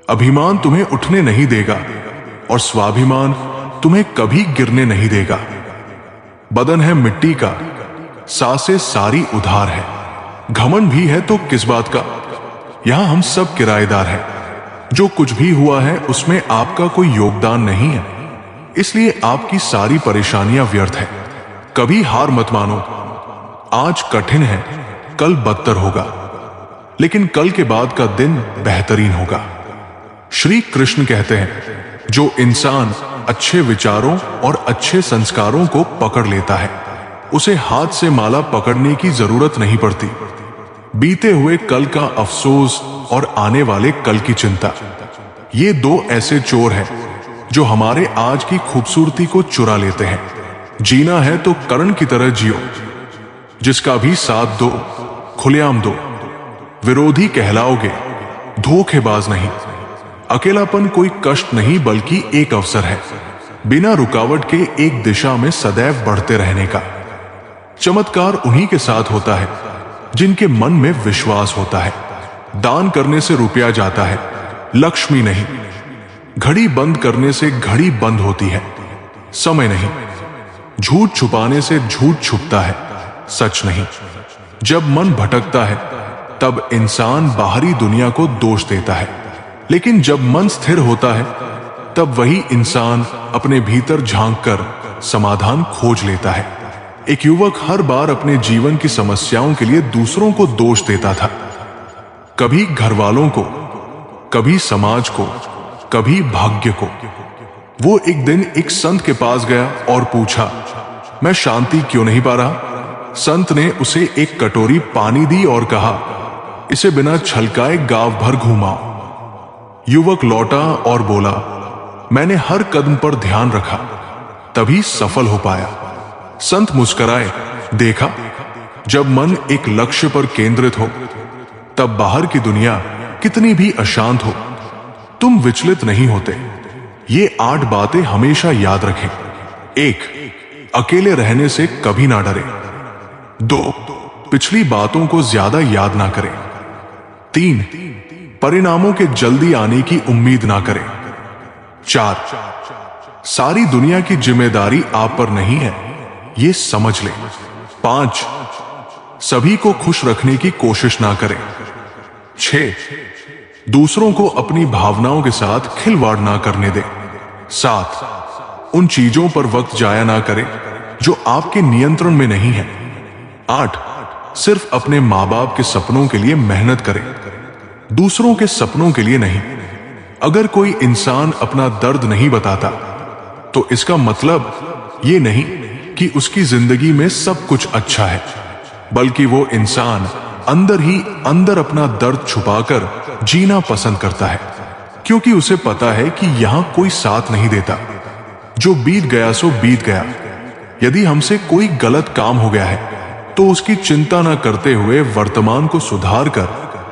अभिमान तुम्हें उठने नहीं देगा और स्वाभिमान तुम्हें कभी गिरने नहीं देगा। बदन है मिट्टी का, सांसें सारी उधार है। घमंड भी है तो किस बात का, यहां हम सब किराएदार हैं। जो कुछ भी हुआ है उसमें आपका कोई योगदान नहीं है, इसलिए आपकी सारी परेशानियां व्यर्थ है। कभी हार मत मानो। आज कठिन है, कल बदतर होगा, लेकिन कल के बाद का दिन बेहतरीन होगा। श्री कृष्ण कहते हैं, जो इंसान अच्छे विचारों और अच्छे संस्कारों को पकड़ लेता है, उसे हाथ से माला पकड़ने की जरूरत नहीं पड़ती। बीते हुए कल का अफसोस और आने वाले कल की चिंता, ये दो ऐसे चोर हैं जो हमारे आज की खूबसूरती को चुरा लेते हैं। जीना है तो कर्ण की तरह जियो, जिसका भी साथ दो, खुलेआम दो। विरोधी कहलाओगे, धोखेबाज नहीं। अकेलापन कोई कष्ट नहीं बल्कि एक अवसर है, बिना रुकावट के एक दिशा में सदैव बढ़ते रहने का। चमत्कार उन्हीं के साथ होता है जिनके मन में विश्वास होता है। दान करने से रुपया जाता है, लक्ष्मी नहीं। घड़ी बंद करने से घड़ी बंद होती है, समय नहीं। झूठ छुपाने से झूठ छुपता है, सच नहीं। जब मन भटकता है तब इंसान बाहरी दुनिया को दोष देता है, लेकिन जब मन स्थिर होता है तब वही इंसान अपने भीतर झांककर समाधान खोज लेता है। एक युवक हर बार अपने जीवन की समस्याओं के लिए दूसरों को दोष देता था, कभी घर वालों को, कभी समाज को, कभी भाग्य को। वो एक दिन एक संत के पास गया और पूछा, मैं शांति क्यों नहीं पा रहा? संत ने उसे एक कटोरी पानी दी और कहा, इसे बिना छलकाए गांव भर घुमाओ। युवक लौटा और बोला, मैंने हर कदम पर ध्यान रखा, तभी सफल हो पाया। संत मुस्कुराए, देखा, जब मन एक लक्ष्य पर केंद्रित हो तब बाहर की दुनिया कितनी भी अशांत हो, तुम विचलित नहीं होते। ये 8 बातें हमेशा याद रखें। 1. अकेले रहने से कभी ना डरे। 2. पिछली बातों को ज्यादा याद ना करें। 3. परिणामों के जल्दी आने की उम्मीद ना करें। 4. सारी दुनिया की जिम्मेदारी आप पर नहीं है, ये समझ लें। 5. सभी को खुश रखने की कोशिश ना करें। 6. दूसरों को अपनी भावनाओं के साथ खिलवाड़ ना करने दें। 7. उन चीजों पर वक्त जाया ना करें जो आपके नियंत्रण में नहीं है। 8. सिर्फ अपने माँ बाप के सपनों के लिए मेहनत करें, दूसरों के सपनों के लिए नहीं। अगर कोई इंसान अपना दर्द नहीं बताता तो इसका मतलब ये नहीं कि उसकी जिंदगी में सब कुछ अच्छा है, बल्कि वो इंसान अंदर ही अंदर अपना दर्द छुपाकर जीना पसंद करता है, क्योंकि उसे पता है कि यहां कोई साथ नहीं देता। जो बीत गया सो बीत गया। यदि हमसे कोई गलत काम हो गया है तो उसकी चिंता न करते हुए वर्तमान को सुधार कर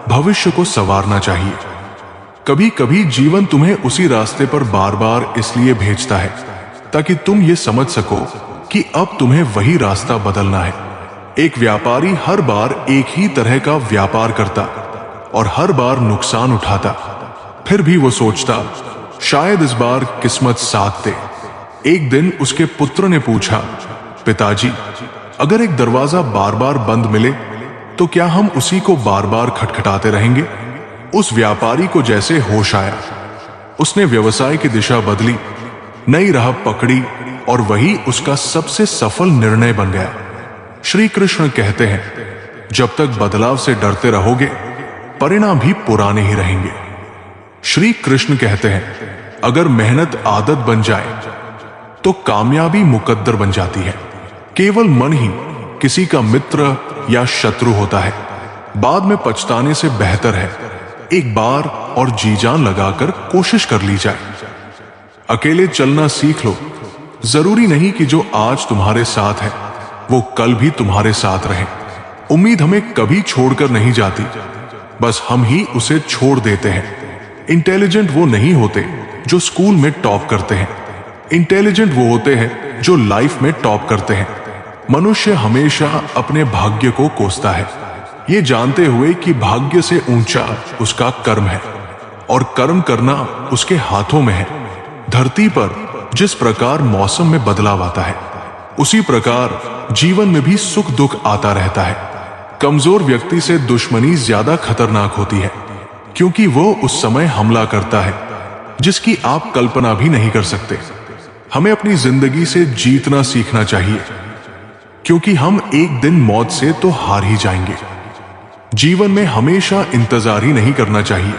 भविष्य को संवारना चाहिए। कभी कभी जीवन तुम्हें उसी रास्ते पर बार बार इसलिए भेजता है ताकि तुम ये समझ सको कि अब तुम्हें वही रास्ता बदलना है। एक व्यापारी हर बार एक ही तरह का व्यापार करता और हर बार नुकसान उठाता, फिर भी वो सोचता शायद इस बार किस्मत साथ दे। एक दिन उसके पुत्र ने पूछा, पिताजी, अगर एक दरवाजा बार बार बंद मिले तो क्या हम उसी को बार बार खटखटाते रहेंगे? उस व्यापारी को जैसे होश आया, उसने व्यवसाय की दिशा बदली, नई राह पकड़ी और वही उसका सबसे सफल निर्णय बन गया। श्री कृष्ण कहते हैं, जब तक बदलाव से डरते रहोगे परिणाम भी पुराने ही रहेंगे। श्री कृष्ण कहते हैं, अगर मेहनत आदत बन जाए तो कामयाबी मुकद्दर बन जाती है। केवल मन ही किसी का मित्र या शत्रु होता है। बाद में पछताने से बेहतर है एक बार और जी जान लगाकर कोशिश कर ली जाए। अकेले चलना सीख लो। जरूरी नहीं कि जो आज तुम्हारे साथ है वो कल भी तुम्हारे साथ रहे। उम्मीद हमें कभी छोड़कर नहीं जाती, बस हम ही उसे छोड़ देते हैं। इंटेलिजेंट वो नहीं होते जो स्कूल में टॉप करते हैं, इंटेलिजेंट वो होते हैं जो लाइफ में टॉप करते हैं। मनुष्य हमेशा अपने भाग्य को कोसता है, ये जानते हुए कि भाग्य से ऊंचा उसका कर्म है और कर्म करना उसके हाथों में है। धरती पर जिस प्रकार मौसम में बदलाव आता है, उसी प्रकार जीवन में भी सुख दुख आता रहता है। कमजोर व्यक्ति से दुश्मनी ज्यादा खतरनाक होती है, क्योंकि वो उस समय हमला करता है जिसकी आप कल्पना भी नहीं कर सकते। हमें अपनी जिंदगी से जीतना सीखना चाहिए, क्योंकि हम एक दिन मौत से तो हार ही जाएंगे। जीवन में हमेशा इंतजार ही नहीं करना चाहिए,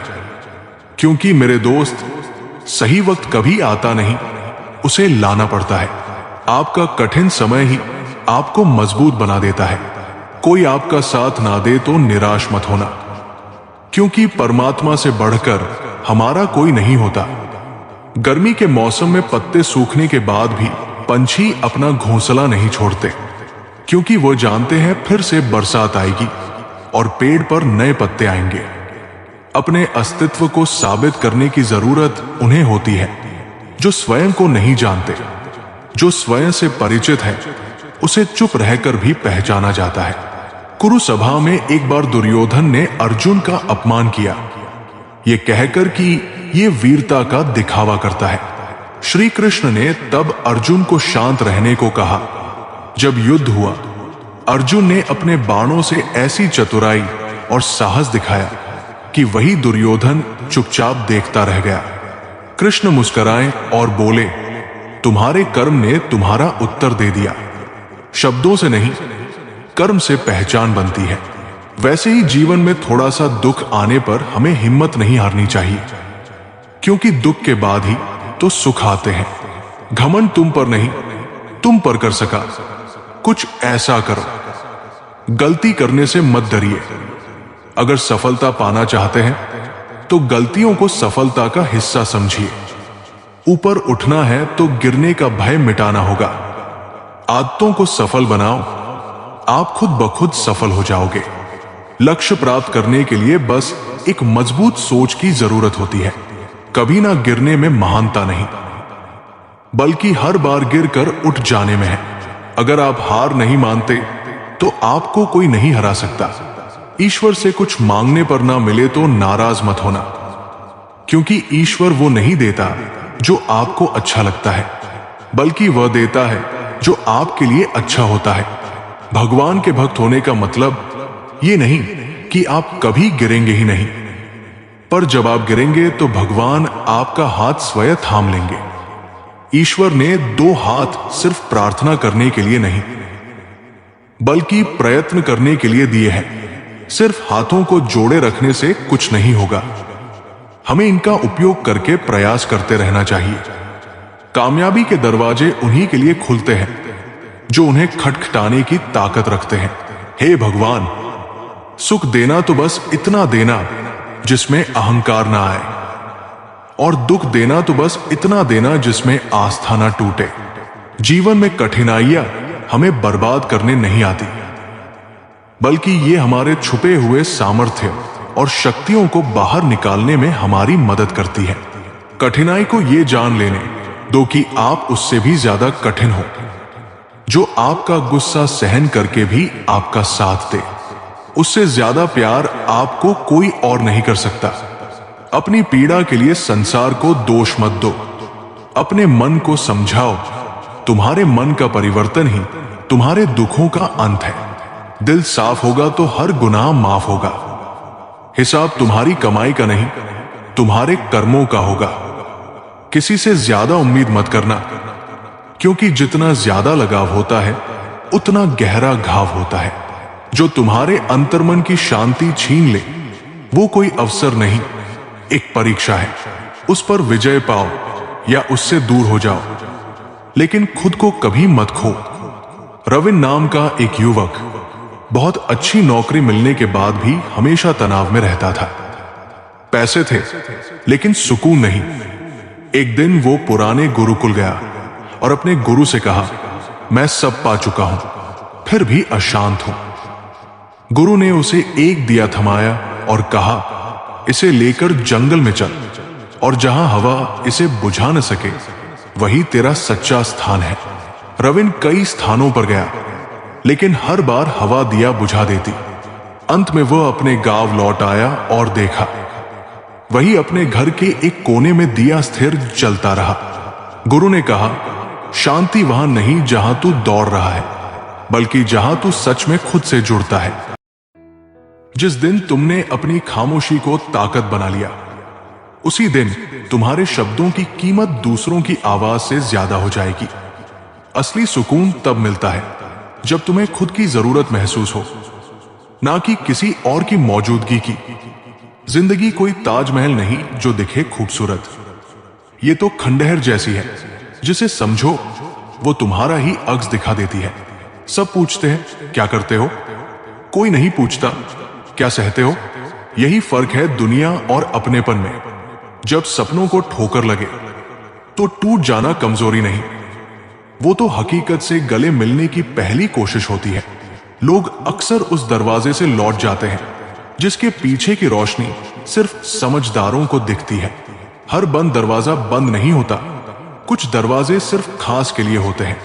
क्योंकि मेरे दोस्त सही वक्त कभी आता नहीं, उसे लाना पड़ता है। आपका कठिन समय ही आपको मजबूत बना देता है। कोई आपका साथ ना दे तो निराश मत होना, क्योंकि परमात्मा से बढ़कर हमारा कोई नहीं होता। गर्मी के मौसम में पत्ते सूखने के बाद भी पंछी अपना घोंसला नहीं छोड़ते, क्योंकि वो जानते हैं फिर से बरसात आएगी और पेड़ पर नए पत्ते आएंगे। अपने अस्तित्व को साबित करने की जरूरत उन्हें होती है जो स्वयं को नहीं जानते। जो स्वयं से परिचित है उसे चुप रहकर भी पहचाना जाता है। कुरु सभा में एक बार दुर्योधन ने अर्जुन का अपमान किया, ये कहकर कि ये वीरता का दिखावा करता है। श्री कृष्ण ने तब अर्जुन को शांत रहने को कहा। जब युद्ध हुआ, अर्जुन ने अपने बाणों से ऐसी चतुराई और साहस दिखाया कि वही दुर्योधन चुपचाप देखता रह गया। कृष्ण मुस्कुराए और बोले, तुम्हारे कर्म ने तुम्हारा उत्तर दे दिया। शब्दों से नहीं, कर्म से पहचान बनती है। वैसे ही जीवन में थोड़ा सा दुख आने पर हमें हिम्मत नहीं हारनी चाहिए, क्योंकि दुख के बाद ही तो सुख आते हैं। घमंड तुम पर नहीं, तुम पर कर सका। कुछ ऐसा करो, गलती करने से मत डरिए। अगर सफलता पाना चाहते हैं तो गलतियों को सफलता का हिस्सा समझिए। ऊपर उठना है तो गिरने का भय मिटाना होगा। आदतों को सफल बनाओ, आप खुद ब खुद सफल हो जाओगे। लक्ष्य प्राप्त करने के लिए बस एक मजबूत सोच की जरूरत होती है। कभी ना गिरने में महानता नहीं, बल्कि हर बार गिरकर उठ जाने में है। अगर आप हार नहीं मानते तो आपको कोई नहीं हरा सकता। ईश्वर से कुछ मांगने पर ना मिले तो नाराज मत होना, क्योंकि ईश्वर वो नहीं देता जो आपको अच्छा लगता है, बल्कि वह देता है जो आपके लिए अच्छा होता है। भगवान के भक्त होने का मतलब ये नहीं कि आप कभी गिरेंगे ही नहीं, पर जब आप गिरेंगे तो भगवान आपका हाथ स्वयं थाम लेंगे। ईश्वर ने दो हाथ सिर्फ प्रार्थना करने के लिए नहीं, बल्कि प्रयत्न करने के लिए दिए हैं। सिर्फ हाथों को जोड़े रखने से कुछ नहीं होगा, हमें इनका उपयोग करके प्रयास करते रहना चाहिए। कामयाबी के दरवाजे उन्हीं के लिए खुलते हैं जो उन्हें खटखटाने की ताकत रखते हैं। हे भगवान, सुख देना तो बस इतना देना जिसमें अहंकार ना आए, और दुख देना तो बस इतना देना जिसमें आस्था ना टूटे। जीवन में कठिनाइयां हमें बर्बाद करने नहीं आती, बल्कि ये हमारे छुपे हुए सामर्थ्य और शक्तियों को बाहर निकालने में हमारी मदद करती है। कठिनाई को ये जान लेने दो कि आप उससे भी ज्यादा कठिन हो, जो आपका गुस्सा सहन करके भी आपका साथ दे। उससे ज्यादा प्यार आपको कोई और नहीं कर सकता। अपनी पीड़ा के लिए संसार को दोष मत दो, अपने मन को समझाओ। तुम्हारे मन का परिवर्तन ही तुम्हारे दुखों का अंत है। दिल साफ होगा तो हर गुनाह माफ होगा। हिसाब तुम्हारी कमाई का नहीं, तुम्हारे कर्मों का होगा। किसी से ज्यादा उम्मीद मत करना, क्योंकि जितना ज्यादा लगाव होता है उतना गहरा घाव होता है। जो तुम्हारे अंतर्मन की शांति छीन ले वो कोई अवसर नहीं, एक परीक्षा है। उस पर विजय पाओ या उससे दूर हो जाओ, लेकिन खुद को कभी मत खो। रविन नाम का एक युवक बहुत अच्छी नौकरी मिलने के बाद भी हमेशा तनाव में रहता था। पैसे थे लेकिन सुकून नहीं। एक दिन वो पुराने गुरुकुल गया और अपने गुरु से कहा, मैं सब पा चुका हूं, फिर भी अशांत हूं। गुरु ने उसे एक दिया थमाया और कहा, इसे लेकर जंगल में चल, और जहां हवा इसे बुझा न सके वही तेरा सच्चा स्थान है। रविन कई स्थानों पर गया, लेकिन हर बार हवा दिया बुझा देती। अंत में वह अपने गांव लौट आया और देखा वही अपने घर के एक कोने में दिया स्थिर जलता रहा। गुरु ने कहा, शांति वहां नहीं जहां तू दौड़ रहा है, बल्कि जहां तू सच में खुद से जुड़ता है। जिस दिन तुमने अपनी खामोशी को ताकत बना लिया, उसी दिन तुम्हारे शब्दों की कीमत दूसरों की आवाज से ज्यादा हो जाएगी। असली सुकून तब मिलता है जब तुम्हें खुद की जरूरत महसूस हो, ना कि किसी और की मौजूदगी की। जिंदगी कोई ताजमहल नहीं जो दिखे खूबसूरत, ये तो खंडहर जैसी है जिसे समझो वो तुम्हारा ही अक्स दिखा देती है। सब पूछते हैं क्या करते हो, कोई नहीं पूछता क्या सहते हो। यही फर्क है दुनिया और अपनेपन में। जब सपनों को ठोकर लगे तो टूट जाना कमजोरी नहीं, वो तो हकीकत से गले मिलने की पहली कोशिश होती है। लोग अक्सर उस दरवाजे से लौट जाते हैं जिसके पीछे की रोशनी सिर्फ समझदारों को दिखती है। हर बंद दरवाजा बंद नहीं होता, कुछ दरवाजे सिर्फ खास के लिए होते हैं।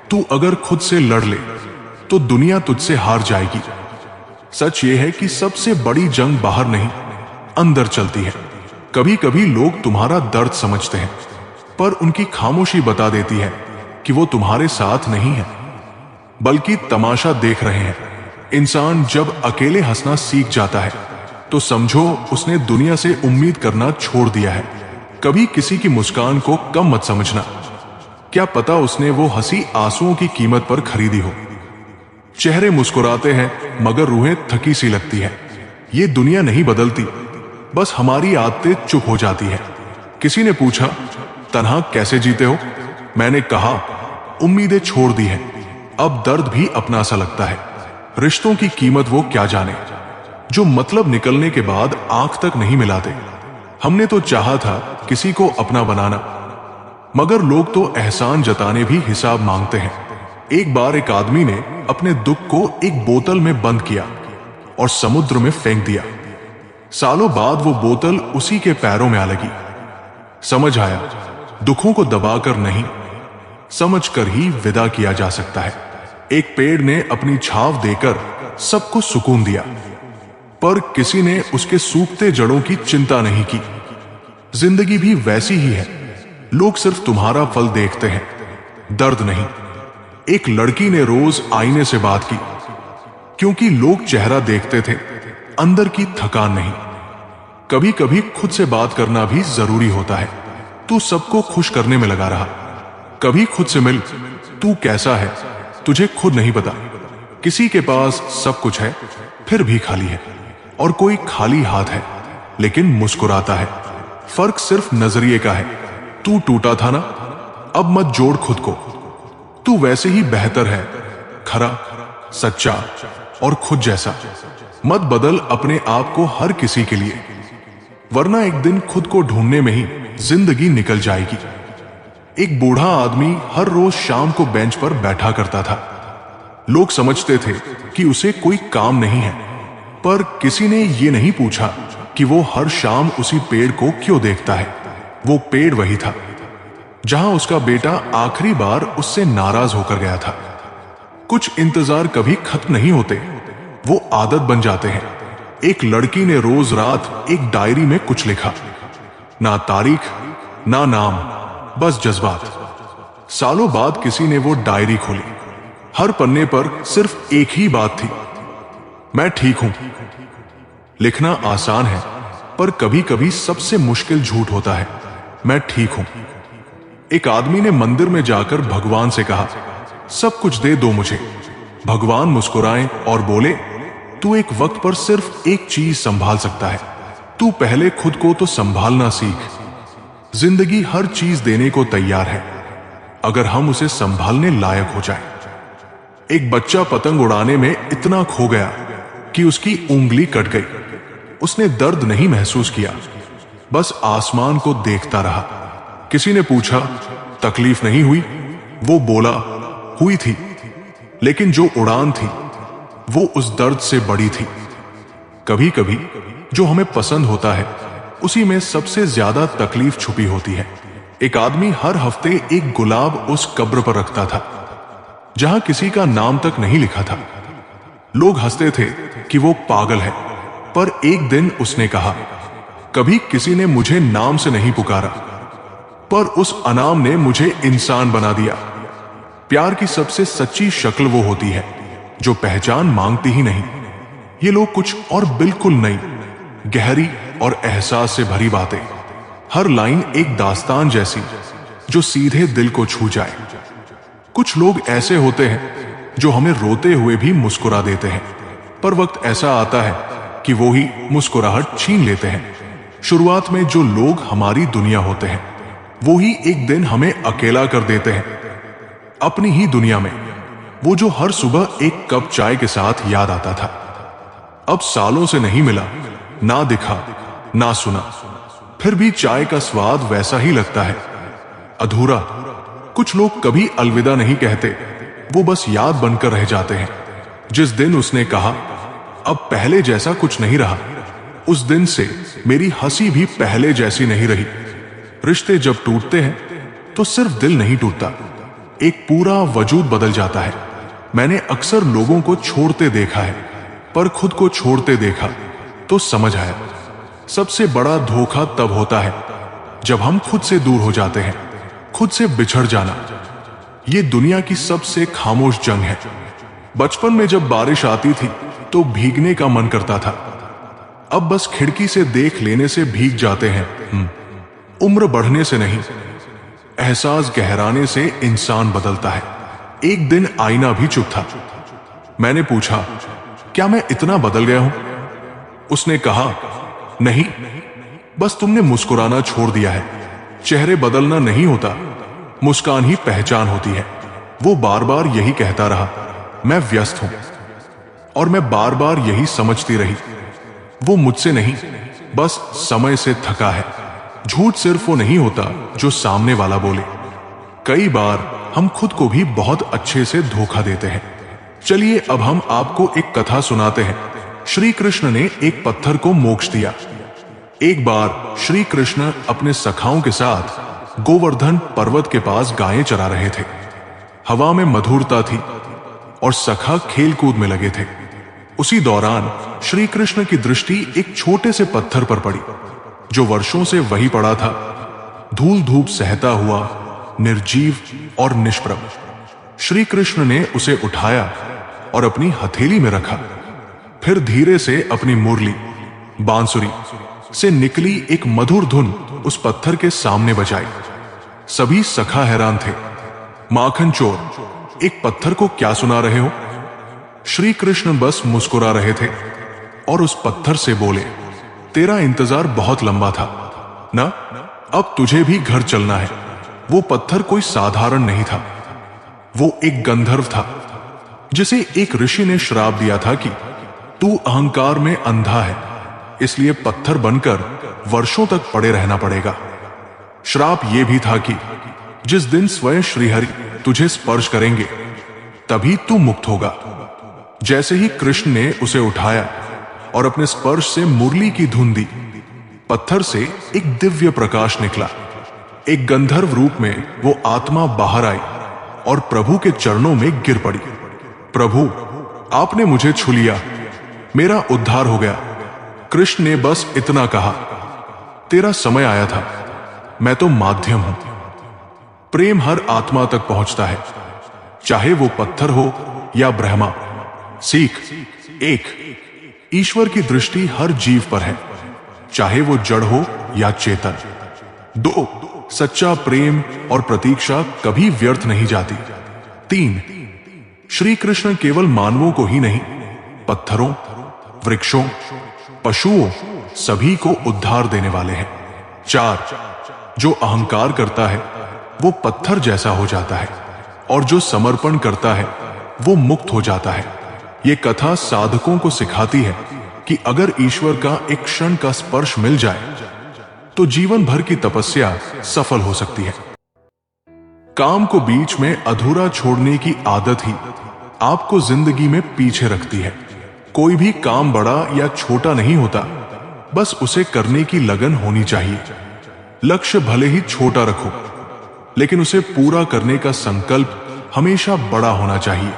तू अगर खुद से लड़ ले तो दुनिया तुझसे हार जाएगी। सच ये है कि सबसे बड़ी जंग बाहर नहीं, अंदर चलती है। कभी कभी लोग तुम्हारा दर्द समझते हैं, पर उनकी खामोशी बता देती है कि वो तुम्हारे साथ नहीं है, बल्कि तमाशा देख रहे हैं। इंसान जब अकेले हंसना सीख जाता है तो समझो उसने दुनिया से उम्मीद करना छोड़ दिया है। कभी किसी की मुस्कान को कम मत समझना, क्या पता उसने वो हंसी आंसुओं की कीमत पर खरीदी हो। चेहरे मुस्कुराते हैं मगर रूहें थकी सी लगती है। ये दुनिया नहीं बदलती, बस हमारी आदतें चुप हो जाती है। किसी ने पूछा, तन्हा कैसे जीते हो? मैंने कहा, उम्मीदें छोड़ दी है, अब दर्द भी अपना सा लगता है। रिश्तों की कीमत वो क्या जाने जो मतलब निकलने के बाद आंख तक नहीं मिलाते। हमने तो चाहा था किसी को अपना बनाना, मगर लोग तो एहसान जताने भी हिसाब मांगते हैं। एक बार एक आदमी ने अपने दुख को एक बोतल में बंद किया और समुद्र में फेंक दिया। सालों बाद वो बोतल उसी के पैरों में आ लगी। समझ आया, दुखों को दबाकर नहीं, समझकर ही विदा किया जा सकता है। एक पेड़ ने अपनी छाव देकर सबको सुकून दिया, पर किसी ने उसके सूखते जड़ों की चिंता नहीं की। जिंदगी भी वैसी ही है, लोग सिर्फ तुम्हारा फल देखते हैं, दर्द नहीं। एक लड़की ने रोज आईने से बात की, क्योंकि लोग चेहरा देखते थे, अंदर की थकान नहीं। कभी कभी खुद से बात करना भी जरूरी होता है। तू सबको खुश करने में लगा रहा, कभी खुद से मिल। तू कैसा है तुझे खुद नहीं पता। किसी के पास सब कुछ है फिर भी खाली है, और कोई खाली हाथ है लेकिन मुस्कुराता है। फर्क सिर्फ नजरिए का है। तू टूटा था ना, अब मत जोड़ खुद को। तू वैसे ही बेहतर है, खरा, सच्चा और खुद जैसा। मत बदल अपने आप को हर किसी के लिए, वरना एक दिन खुद को ढूंढने में ही जिंदगी निकल जाएगी। एक बूढ़ा आदमी हर रोज शाम को बेंच पर बैठा करता था। लोग समझते थे कि उसे कोई काम नहीं है, पर किसी ने यह नहीं पूछा कि वो हर शाम उसी पेड़ को क्यों देखता है। वो पेड़ वही था जहां उसका बेटा आखिरी बार उससे नाराज होकर गया था। कुछ इंतजार कभी खत्म नहीं होते, वो आदत बन जाते हैं। एक लड़की ने रोज रात एक डायरी में कुछ लिखा, ना तारीख ना नाम, बस जज्बात। सालों बाद किसी ने वो डायरी खोली, हर पन्ने पर सिर्फ एक ही बात थी, मैं ठीक हूं। लिखना आसान है, पर कभी कभी सबसे मुश्किल झूठ होता है, मैं ठीक हूं। एक आदमी ने मंदिर में जाकर भगवान से कहा, सब कुछ दे दो मुझे। भगवान मुस्कुराए और बोले, तू एक वक्त पर सिर्फ एक चीज संभाल सकता है, तू पहले खुद को तो संभालना सीख। जिंदगी हर चीज देने को तैयार है, अगर हम उसे संभालने लायक हो जाए। एक बच्चा पतंग उड़ाने में इतना खो गया कि उसकी उंगली कट गई। उसने दर्द नहीं महसूस किया, बस आसमान को देखता रहा। किसी ने पूछा, तकलीफ नहीं हुई? वो बोला, हुई थी, लेकिन जो उड़ान थी वो उस दर्द से बड़ी थी। कभी कभी जो हमें पसंद होता है उसी में सबसे ज्यादा तकलीफ छुपी होती है। एक आदमी हर हफ्ते एक गुलाब उस कब्र पर रखता था जहां किसी का नाम तक नहीं लिखा था। लोग हंसते थे कि वो पागल है, पर एक दिन उसने कहा, कभी किसी ने मुझे नाम से नहीं पुकारा, पर उस अनाम ने मुझे इंसान बना दिया। प्यार की सबसे सच्ची शक्ल वो होती है जो पहचान मांगती ही नहीं। ये लोग कुछ और बिल्कुल नई, गहरी और एहसास से भरी बातें, हर लाइन एक दास्तान जैसी जो सीधे दिल को छू जाए। कुछ लोग ऐसे होते हैं जो हमें रोते हुए भी मुस्कुरा देते हैं, पर वक्त ऐसा आता है कि वो ही मुस्कुराहट छीन लेते हैं। शुरुआत में जो लोग हमारी दुनिया होते हैं वो ही एक दिन हमें अकेला कर देते हैं। अपनी ही दुनिया में वो जो हर सुबह एक कप चाय के साथ याद आता था, अब सालों से नहीं मिला, ना दिखा, ना सुना, फिर भी चाय का स्वाद वैसा ही लगता है, अधूरा। कुछ लोग कभी अलविदा नहीं कहते, वो बस याद बनकर रह जाते हैं। जिस दिन उसने कहा, अब पहले जैसा कुछ नहीं रहा, उस दिन से मेरी हंसी भी पहले जैसी नहीं रही। रिश्ते जब टूटते हैं तो सिर्फ दिल नहीं टूटता, एक पूरा वजूद बदल जाता है। मैंने अक्सर लोगों को छोड़ते देखा है, पर खुद को छोड़ते देखा तो समझ आया, सबसे बड़ा धोखा तब होता है जब हम खुद से दूर हो जाते हैं। खुद से बिछड़ जाना ये दुनिया की सबसे खामोश जंग है। बचपन में जब बारिश आती थी तो भीगने का मन करता था, अब बस खिड़की से देख लेने से भीग जाते हैं। उम्र बढ़ने से नहीं, एहसास गहराने से इंसान बदलता है। एक दिन आईना भी चुप था। मैंने पूछा, क्या मैं इतना बदल गया हूं? उसने कहा, नहीं, बस तुमने मुस्कुराना छोड़ दिया है। चेहरे बदलना नहीं होता, मुस्कान ही पहचान होती है। वो बार बार यही कहता रहा, मैं व्यस्त हूं, और मैं बार बार यही समझती रही, वो मुझसे नहीं, बस समय से थका है। झूठ सिर्फ वो नहीं होता जो सामने वाला बोले, कई बार हम खुद को भी बहुत अच्छे से धोखा देते हैं। चलिए अब हम आपको एक कथा सुनाते हैं। श्री कृष्ण ने एक पत्थर को मोक्ष दिया। एक बार श्री कृष्ण अपने सखाओं के साथ गोवर्धन पर्वत के पास गायें चरा रहे थे। हवा में मधुरता थी और सखा खेल कूद में लगे थे। उसी दौरान श्री कृष्ण की दृष्टि एक छोटे से पत्थर पर पड़ी जो वर्षों से वही पड़ा था, धूल धूप सहता हुआ, निर्जीव और निष्प्रभ। श्री कृष्ण ने उसे उठाया और अपनी हथेली में रखा, फिर धीरे से अपनी मुरली बांसुरी से निकली एक मधुर धुन उस पत्थर के सामने बजाई। सभी सखा हैरान थे। माखन चोर, एक पत्थर को क्या सुना रहे हो? श्री कृष्ण बस मुस्कुरा रहे थे और उस पत्थर से बोले, तेरा इंतजार बहुत लंबा था ना, अब तुझे भी घर चलना है। वो पत्थर कोई साधारण नहीं था, वो एक गंधर्व था जिसे एक ऋषि ने श्राप दिया था कि तू अहंकार में अंधा है, इसलिए पत्थर बनकर वर्षों तक पड़े रहना पड़ेगा। श्राप यह भी था कि जिस दिन स्वयं श्रीहरि तुझे स्पर्श करेंगे तभी तू मुक्त होगा। जैसे ही कृष्ण ने उसे उठाया और अपने स्पर्श से मुरली की धुन दी, पत्थर से एक दिव्य प्रकाश निकला। एक गंधर्व रूप में वो आत्मा बाहर आई और प्रभु के चरणों में गिर पड़ी। प्रभु, आपने मुझे छू लिया, मेरा उद्धार हो गया। कृष्ण ने बस इतना कहा, तेरा समय आया था, मैं तो माध्यम हूं। प्रेम हर आत्मा तक पहुंचता है, चाहे वो पत्थर हो या ब्रह्मा। सीख एक, ईश्वर की दृष्टि हर जीव पर है, चाहे वो जड़ हो या चेतन। दो, सच्चा प्रेम और प्रतीक्षा कभी व्यर्थ नहीं जाती। तीन, श्री कृष्ण केवल मानवों को ही नहीं, पत्थरों, वृक्षों, पशुओं, सभी को उद्धार देने वाले हैं। चार, जो अहंकार करता है वो पत्थर जैसा हो जाता है, और जो समर्पण करता है वो मुक्त हो जाता है। ये कथा साधकों को सिखाती है कि अगर ईश्वर का एक क्षण का स्पर्श मिल जाए तो जीवन भर की तपस्या सफल हो सकती है। काम को बीच में अधूरा छोड़ने की आदत ही आपको जिंदगी में पीछे रखती है। कोई भी काम बड़ा या छोटा नहीं होता, बस उसे करने की लगन होनी चाहिए। लक्ष्य भले ही छोटा रखो, लेकिन उसे पूरा करने का संकल्प हमेशा बड़ा होना चाहिए।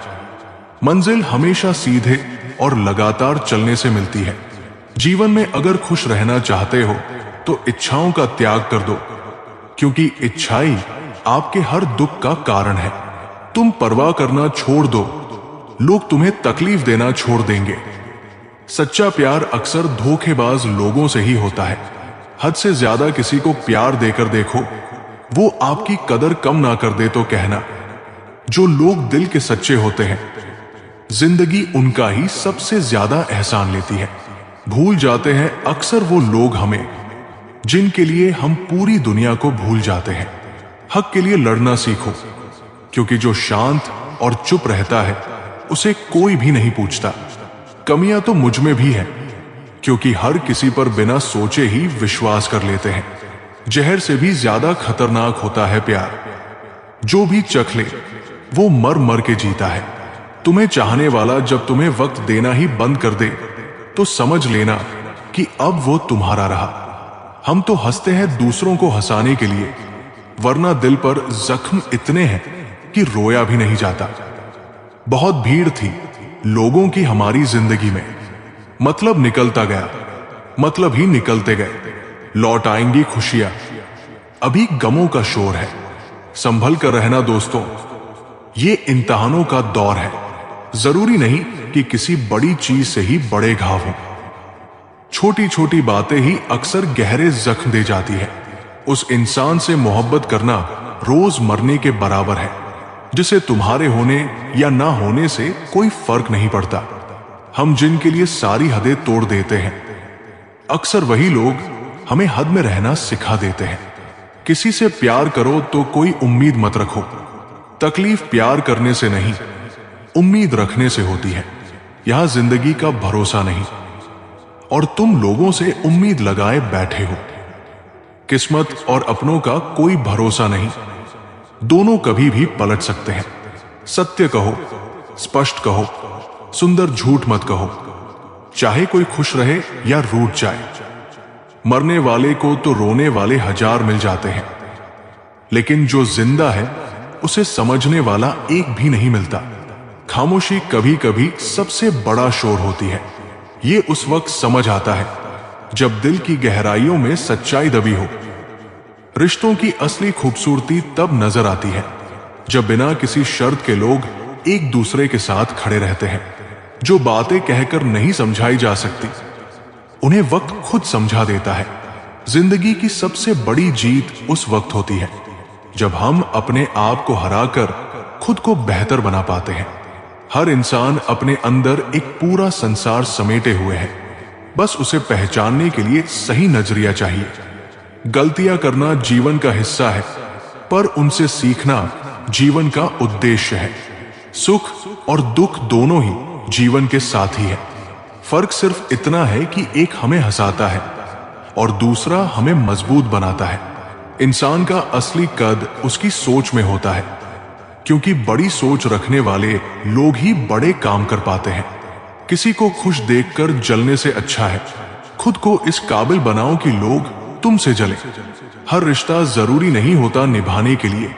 मंजिल हमेशा सीधे और लगातार चलने से मिलती है। जीवन में अगर खुश रहना चाहते हो तो इच्छाओं का त्याग कर दो, क्योंकि इच्छाई आपके हर दुख का कारण है। तुम परवाह करना छोड़ दो, लोग तुम्हें तकलीफ देना छोड़ देंगे। सच्चा प्यार अक्सर धोखेबाज लोगों से ही होता है। हद से ज्यादा किसी को प्यार देकर देखो, वो आपकी कदर कम ना कर दे तो कहना। जो लोग दिल के सच्चे होते हैं, जिंदगी उनका ही सबसे ज्यादा एहसान लेती है। भूल जाते हैं अक्सर वो लोग हमें, जिनके लिए हम पूरी दुनिया को भूल जाते हैं। हक के लिए लड़ना सीखो, क्योंकि जो शांत और चुप रहता है उसे कोई भी नहीं पूछता। कमियां तो मुझ में भी है, क्योंकि हर किसी पर बिना सोचे ही विश्वास कर लेते हैं। जहर से भी ज्यादा खतरनाक होता है प्यार। जो भी चख ले वो मर मर के जीता है। तुम्हें चाहने वाला जब तुम्हें वक्त देना ही बंद कर दे तो समझ लेना कि अब वो तुम्हारा रहा। हम तो हंसते हैं दूसरों को हंसाने के लिए, वरना दिल पर जख्म इतने हैं कि रोया भी नहीं जाता। बहुत भीड़ थी लोगों की हमारी जिंदगी में, मतलब निकलता गया, मतलब ही निकलते गए। लौट आएंगी खुशियां, अभी गमों का शोर है। संभल कर रहना दोस्तों, ये इम्तिहानों का दौर है। जरूरी नहीं कि किसी बड़ी चीज से ही बड़े घाव हों। छोटी छोटी बातें ही अक्सर गहरे जख्म दे जाती है। उस इंसान से मोहब्बत करना रोज मरने के बराबर है, जिसे तुम्हारे होने या ना होने से कोई फर्क नहीं पड़ता। हम जिनके लिए सारी हदें तोड़ देते हैं, अक्सर वही लोग हमें हद में रहना सिखा देते हैं। किसी से प्यार करो तो कोई उम्मीद मत रखो। तकलीफ प्यार करने से नहीं, उम्मीद रखने से होती है। यहां जिंदगी का भरोसा नहीं, और तुम लोगों से उम्मीद लगाए बैठे हो। किस्मत और अपनों का कोई भरोसा नहीं, दोनों कभी भी पलट सकते हैं। सत्य कहो, स्पष्ट कहो, सुंदर झूठ मत कहो। चाहे कोई खुश रहे या रूठ जाए, मरने वाले को तो रोने वाले हजार मिल जाते हैं, लेकिन जो जिंदा है उसे समझने वाला एक भी नहीं मिलता। खामोशी कभी कभी सबसे बड़ा शोर होती है। ये उस वक्त समझ आता है जब दिल की गहराइयों में सच्चाई दबी हो। रिश्तों की असली खूबसूरती तब नजर आती है जब बिना किसी शर्त के लोग एक दूसरे के साथ खड़े रहते हैं। जो बातें कहकर नहीं समझाई जा सकती, उन्हें वक्त खुद समझा देता है। जिंदगी की सबसे बड़ी जीत उस वक्त होती है जब हम अपने आप को हराकर खुद को बेहतर बना पाते हैं। हर इंसान अपने अंदर एक पूरा संसार समेटे हुए है, बस उसे पहचानने के लिए सही नजरिया चाहिए। गलतियां करना जीवन का हिस्सा है, पर उनसे सीखना जीवन का उद्देश्य है। सुख और दुख दोनों ही जीवन के साथी है। फर्क सिर्फ इतना है कि एक हमें हंसाता है और दूसरा हमें मजबूत बनाता है। इंसान का असली कद उसकी सोच में होता है, क्योंकि बड़ी सोच रखने वाले लोग ही बड़े काम कर पाते हैं। किसी को खुश देखकर जलने से अच्छा है खुद को इस काबिल बनाओ कि लोग तुमसे जले। हर रिश्ता जरूरी नहीं होता निभाने के लिए,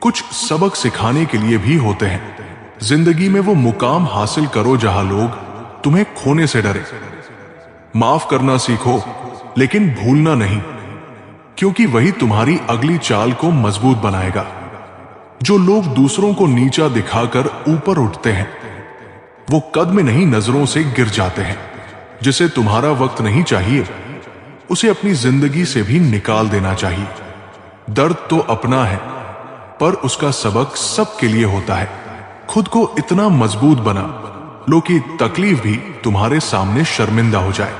कुछ सबक सिखाने के लिए भी होते हैं। जिंदगी में वो मुकाम हासिल करो जहां लोग तुम्हें खोने से डरे। माफ करना सीखो, लेकिन भूलना नहीं, क्योंकि वही तुम्हारी अगली चाल को मजबूत बनाएगा। जो लोग दूसरों को नीचा दिखाकर ऊपर उठते हैं, वो कद में नहीं नजरों से गिर जाते हैं। जिसे तुम्हारा वक्त नहीं चाहिए, उसे अपनी जिंदगी से भी निकाल देना चाहिए। दर्द तो अपना है, पर उसका सबक सबके लिए होता है। खुद को इतना मजबूत बना लो कि तकलीफ भी तुम्हारे सामने शर्मिंदा हो जाए।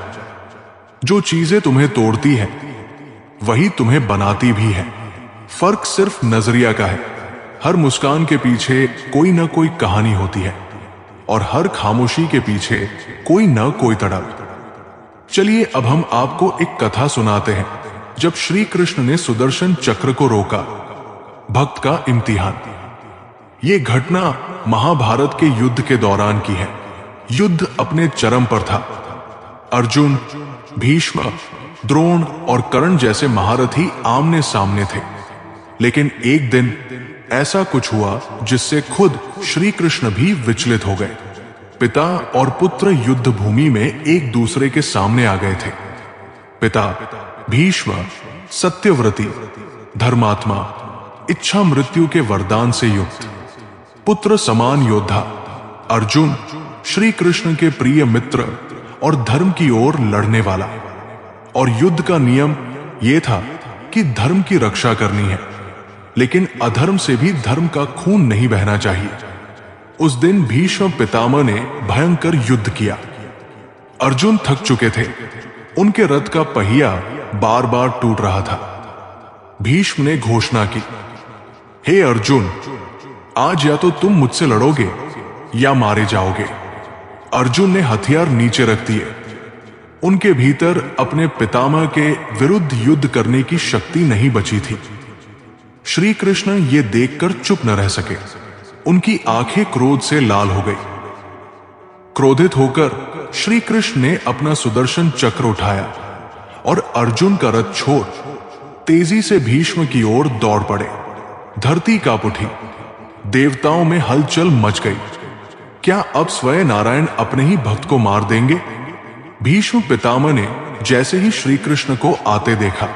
जो चीजें तुम्हें तोड़ती हैं, वही तुम्हें बनाती भी है। फर्क सिर्फ नजरिया का है। हर मुस्कान के पीछे कोई ना कोई कहानी होती है, और हर खामोशी के पीछे कोई ना कोई तड़प। चलिए अब हम आपको एक कथा सुनाते हैं, जब श्री कृष्ण ने सुदर्शन चक्र को रोका। भक्त का इम्तिहान। ये घटना महाभारत के युद्ध के दौरान की है। युद्ध अपने चरम पर था। अर्जुन, भीष्म, द्रोण और कर्ण जैसे महारथी आमने सामने थे। लेकिन एक दिन ऐसा कुछ हुआ जिससे खुद श्री कृष्ण भी विचलित हो गए। पिता और पुत्र युद्ध भूमि में एक दूसरे के सामने आ गए थे। पिता भीष्म सत्यव्रती, धर्मात्मा, इच्छा मृत्यु के वरदान से युक्त, पुत्र समान योद्धा अर्जुन श्री कृष्ण के प्रिय मित्र और धर्म की ओर लड़ने वाला। और युद्ध का नियम यह था कि धर्म की रक्षा करनी है, लेकिन अधर्म से भी धर्म का खून नहीं बहना चाहिए। उस दिन भीष्म पितामह ने भयंकर युद्ध किया। अर्जुन थक चुके थे, उनके रथ का पहिया बार बार टूट रहा था। भीष्म ने घोषणा की, हे अर्जुन, आज या तो तुम मुझसे लड़ोगे या मारे जाओगे। अर्जुन ने हथियार नीचे रख दिए। उनके भीतर अपने पितामह के विरुद्ध युद्ध करने की शक्ति नहीं बची थी। श्री कृष्ण ये देखकर चुप न रह सके। उनकी आंखें क्रोध से लाल हो गई। क्रोधित होकर श्री कृष्ण ने अपना सुदर्शन चक्र उठाया और अर्जुन का रथ छोड़ तेजी से भीष्म की ओर दौड़ पड़े। धरती कांप उठी, देवताओं में हलचल मच गई। क्या अब स्वयं नारायण अपने ही भक्त को मार देंगे? भीष्म पितामह ने जैसे ही श्री कृष्ण को आते देखा,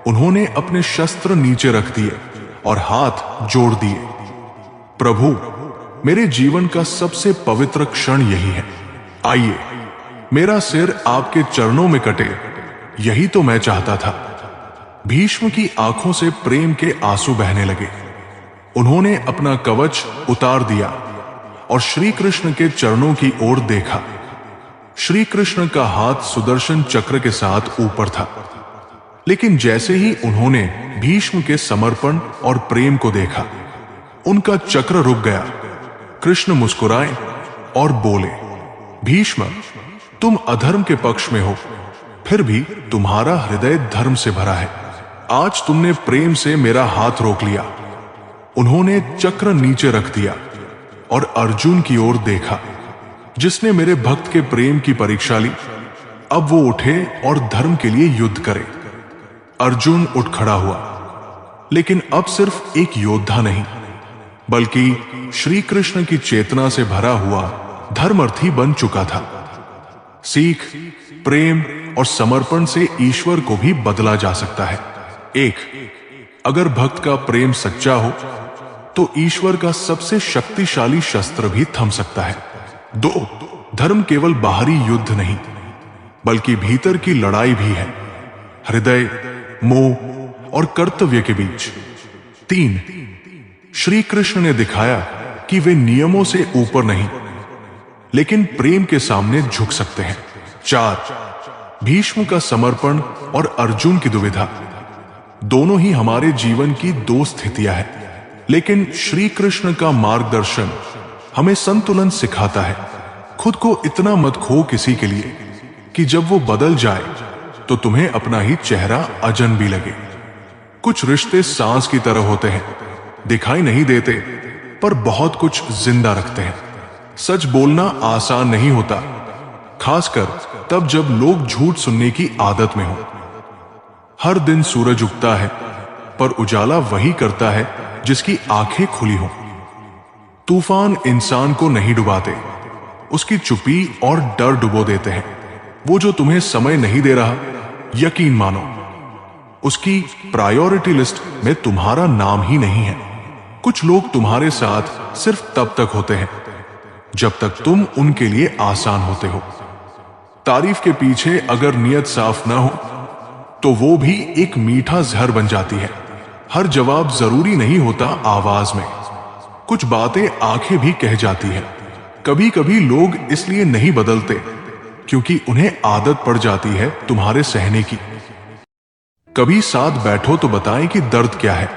उन्होंने अपने शस्त्र नीचे रख दिए और हाथ जोड़ दिए। प्रभु, मेरे जीवन का सबसे पवित्र क्षण यही है। आइए, मेरा सिर आपके चरणों में कटे, यही तो मैं चाहता था। भीष्म की आंखों से प्रेम के आंसू बहने लगे। उन्होंने अपना कवच उतार दिया और श्री कृष्ण के चरणों की ओर देखा। श्री कृष्ण का हाथ सुदर्शन चक्र के साथ ऊपर था, लेकिन जैसे ही उन्होंने भीष्म के समर्पण और प्रेम को देखा, उनका चक्र रुक गया। कृष्ण मुस्कुराए और बोले, भीष्म, तुम अधर्म के पक्ष में हो, फिर भी तुम्हारा हृदय धर्म से भरा है। आज तुमने प्रेम से मेरा हाथ रोक लिया। उन्होंने चक्र नीचे रख दिया और अर्जुन की ओर देखा, जिसने मेरे भक्त के प्रेम की परीक्षा ली। अब वो उठे और धर्म के लिए युद्ध करे। अर्जुन उठ खड़ा हुआ, लेकिन अब सिर्फ एक योद्धा नहीं, बल्कि श्री कृष्ण की चेतना से भरा हुआ धर्मार्थी बन चुका था। सीख, प्रेम और समर्पण से ईश्वर को भी बदला जा सकता है। एक, अगर भक्त का प्रेम सच्चा हो तो ईश्वर का सबसे शक्तिशाली शस्त्र भी थम सकता है। दो, धर्म केवल बाहरी युद्ध नहीं, बल्कि भीतर की लड़ाई भी है, हृदय, मोह और कर्तव्य के बीच। तीन, श्री कृष्ण ने दिखाया कि वे नियमों से ऊपर नहीं, लेकिन प्रेम के सामने झुक सकते हैं। चार, भीष्म का समर्पण और अर्जुन की दुविधा, दोनों ही हमारे जीवन की दो स्थितियां हैं, लेकिन श्री कृष्ण का मार्गदर्शन हमें संतुलन सिखाता है। खुद को इतना मत खो किसी के लिए कि जब वो बदल जाए तो तुम्हें अपना ही चेहरा अजनबी लगे। कुछ रिश्ते सांस की तरह होते हैं, दिखाई नहीं देते पर बहुत कुछ जिंदा रखते हैं। सच बोलना आसान नहीं होता, खासकर तब जब लोग झूठ सुनने की आदत में हो। हर दिन सूरज उगता है, पर उजाला वही करता है जिसकी आंखें खुली हों। तूफान इंसान को नहीं डुबाते, उसकी चुप्पी और डर डुबो देते हैं। वो जो तुम्हें समय नहीं दे रहा, यकीन मानो उसकी प्रायोरिटी लिस्ट में तुम्हारा नाम ही नहीं है। कुछ लोग तुम्हारे साथ सिर्फ तब तक होते हैं जब तक तुम उनके लिए आसान होते हो। तारीफ के पीछे अगर नियत साफ ना हो तो वो भी एक मीठा जहर बन जाती है। हर जवाब जरूरी नहीं होता आवाज में, कुछ बातें आंखें भी कह जाती हैं। कभी कभी लोग इसलिए नहीं बदलते क्योंकि उन्हें आदत पड़ जाती है तुम्हारे सहने की। कभी साथ बैठो तो बताएं कि दर्द क्या है,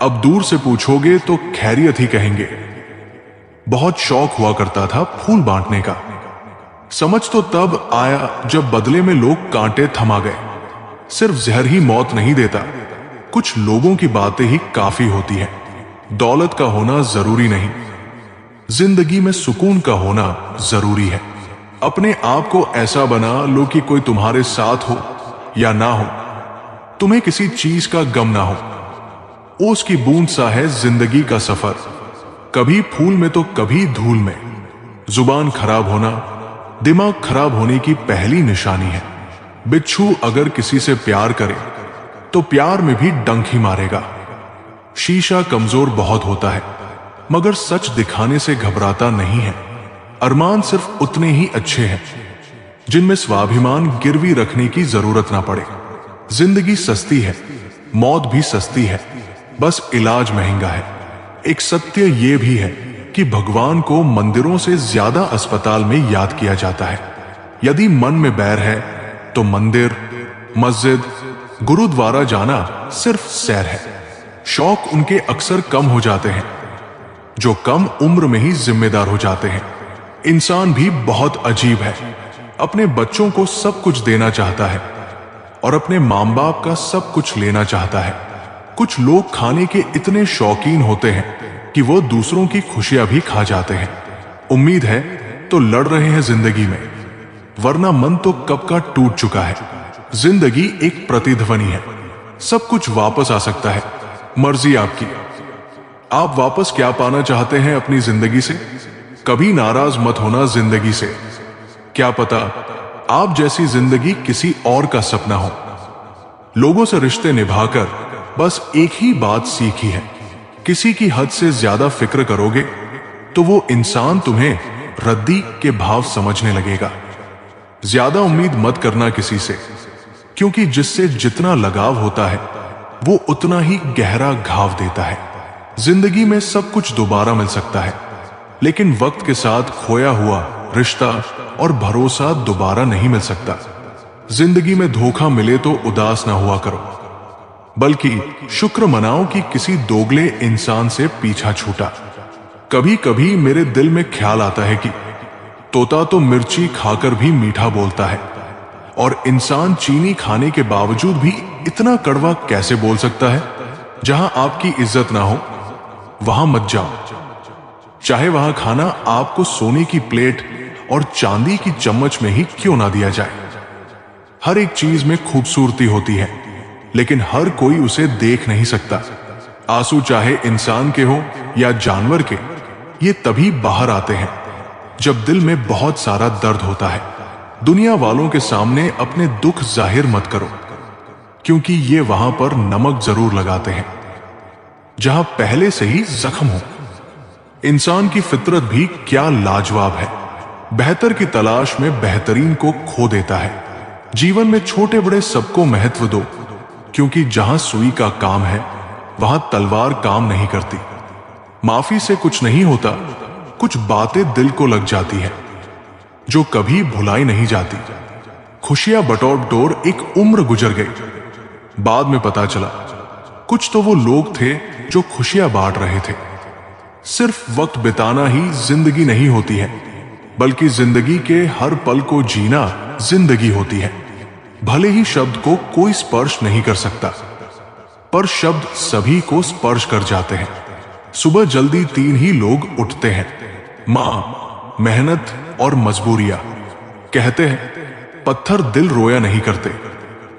अब दूर से पूछोगे तो खैरियत ही कहेंगे। बहुत शौक हुआ करता था फूल बांटने का, समझ तो तब आया जब बदले में लोग कांटे थमा गए। सिर्फ जहर ही मौत नहीं देता, कुछ लोगों की बातें ही काफी होती है। दौलत का होना जरूरी नहीं, जिंदगी में सुकून का होना जरूरी है। अपने आप को ऐसा बना लो कि कोई तुम्हारे साथ हो या ना हो, तुम्हें किसी चीज का गम ना हो। ओस की बूंद सा है जिंदगी का सफर, कभी फूल में तो कभी धूल में। जुबान खराब होना दिमाग खराब होने की पहली निशानी है। बिच्छू अगर किसी से प्यार करे तो प्यार में भी डंक ही मारेगा। शीशा कमजोर बहुत होता है मगर सच दिखाने से घबराता नहीं है। अरमान सिर्फ उतने ही अच्छे हैं जिनमें स्वाभिमान गिरवी रखने की जरूरत ना पड़े। जिंदगी सस्ती है, मौत भी सस्ती है, बस इलाज महंगा है। एक सत्य यह भी है कि भगवान को मंदिरों से ज्यादा अस्पताल में याद किया जाता है। यदि मन में बैर है तो मंदिर, मस्जिद, गुरुद्वारा जाना सिर्फ सैर है। शौक उनके अक्सर कम हो जाते हैं जो कम उम्र में ही जिम्मेदार हो जाते हैं। इंसान भी बहुत अजीब है, अपने बच्चों को सब कुछ देना चाहता है और अपने मां बाप का सब कुछ लेना चाहता है। कुछ लोग खाने के इतने शौकीन होते हैं कि वो दूसरों की खुशियां भी खा जाते हैं। उम्मीद है तो लड़ रहे हैं जिंदगी में, वरना मन तो कब का टूट चुका है। जिंदगी एक प्रतिध्वनि है, सब कुछ वापस आ सकता है, मर्जी आपकी। आप वापस क्या पाना चाहते हैं अपनी जिंदगी से? कभी नाराज मत होना जिंदगी से। क्या पता आप जैसी जिंदगी किसी और का सपना हो। लोगों से रिश्ते निभाकर बस एक ही बात सीखी है, किसी की हद से ज्यादा फिक्र करोगे तो वो इंसान तुम्हें रद्दी के भाव समझने लगेगा। ज्यादा उम्मीद मत करना किसी से, क्योंकि जिससे जितना लगाव होता है वो उतना ही गहरा घाव देता है। जिंदगी में सब कुछ दोबारा मिल सकता है, लेकिन वक्त के साथ खोया हुआ रिश्ता और भरोसा दोबारा नहीं मिल सकता। जिंदगी में धोखा मिले तो उदास ना हुआ करो, बल्कि शुक्र मनाओ कि किसी दोगले इंसान से पीछा छूटा। कभी कभी मेरे दिल में ख्याल आता है कि तोता तो मिर्ची खाकर भी मीठा बोलता है, और इंसान चीनी खाने के बावजूद भी इतना कड़वा कैसे बोल सकता है? जहां आपकी इज्जत ना हो वहां मत जाओ, चाहे वहां खाना आपको सोने की प्लेट और चांदी की चम्मच में ही क्यों ना दिया जाए। हर एक चीज में खूबसूरती होती है, लेकिन हर कोई उसे देख नहीं सकता। आंसू चाहे इंसान के हो या जानवर के, ये तभी बाहर आते हैं जब दिल में बहुत सारा दर्द होता है। दुनिया वालों के सामने अपने दुख जाहिर मत करो, क्योंकि ये वहां पर नमक जरूर लगाते हैं जहां पहले से ही जख्म हो। इंसान की फितरत भी क्या लाजवाब है, बेहतर की तलाश में बेहतरीन को खो देता है। जीवन में छोटे बड़े सबको महत्व दो, क्योंकि जहां सुई का काम है वहां तलवार काम नहीं करती। माफी से कुछ नहीं होता, कुछ बातें दिल को लग जाती है जो कभी भुलाई नहीं जाती। खुशियां बटोर बटोर एक उम्र गुजर गई, बाद में पता चला कुछ तो वो लोग थे जो खुशियां बांट रहे थे। सिर्फ वक्त बिताना ही जिंदगी नहीं होती है, बल्कि जिंदगी के हर पल को जीना जिंदगी होती है। भले ही शब्द को कोई स्पर्श नहीं कर सकता, पर शब्द सभी को स्पर्श कर जाते हैं। सुबह जल्दी 3 ही लोग उठते हैं, मां, मेहनत और मजबूरियां। कहते हैं पत्थर दिल रोया नहीं करते,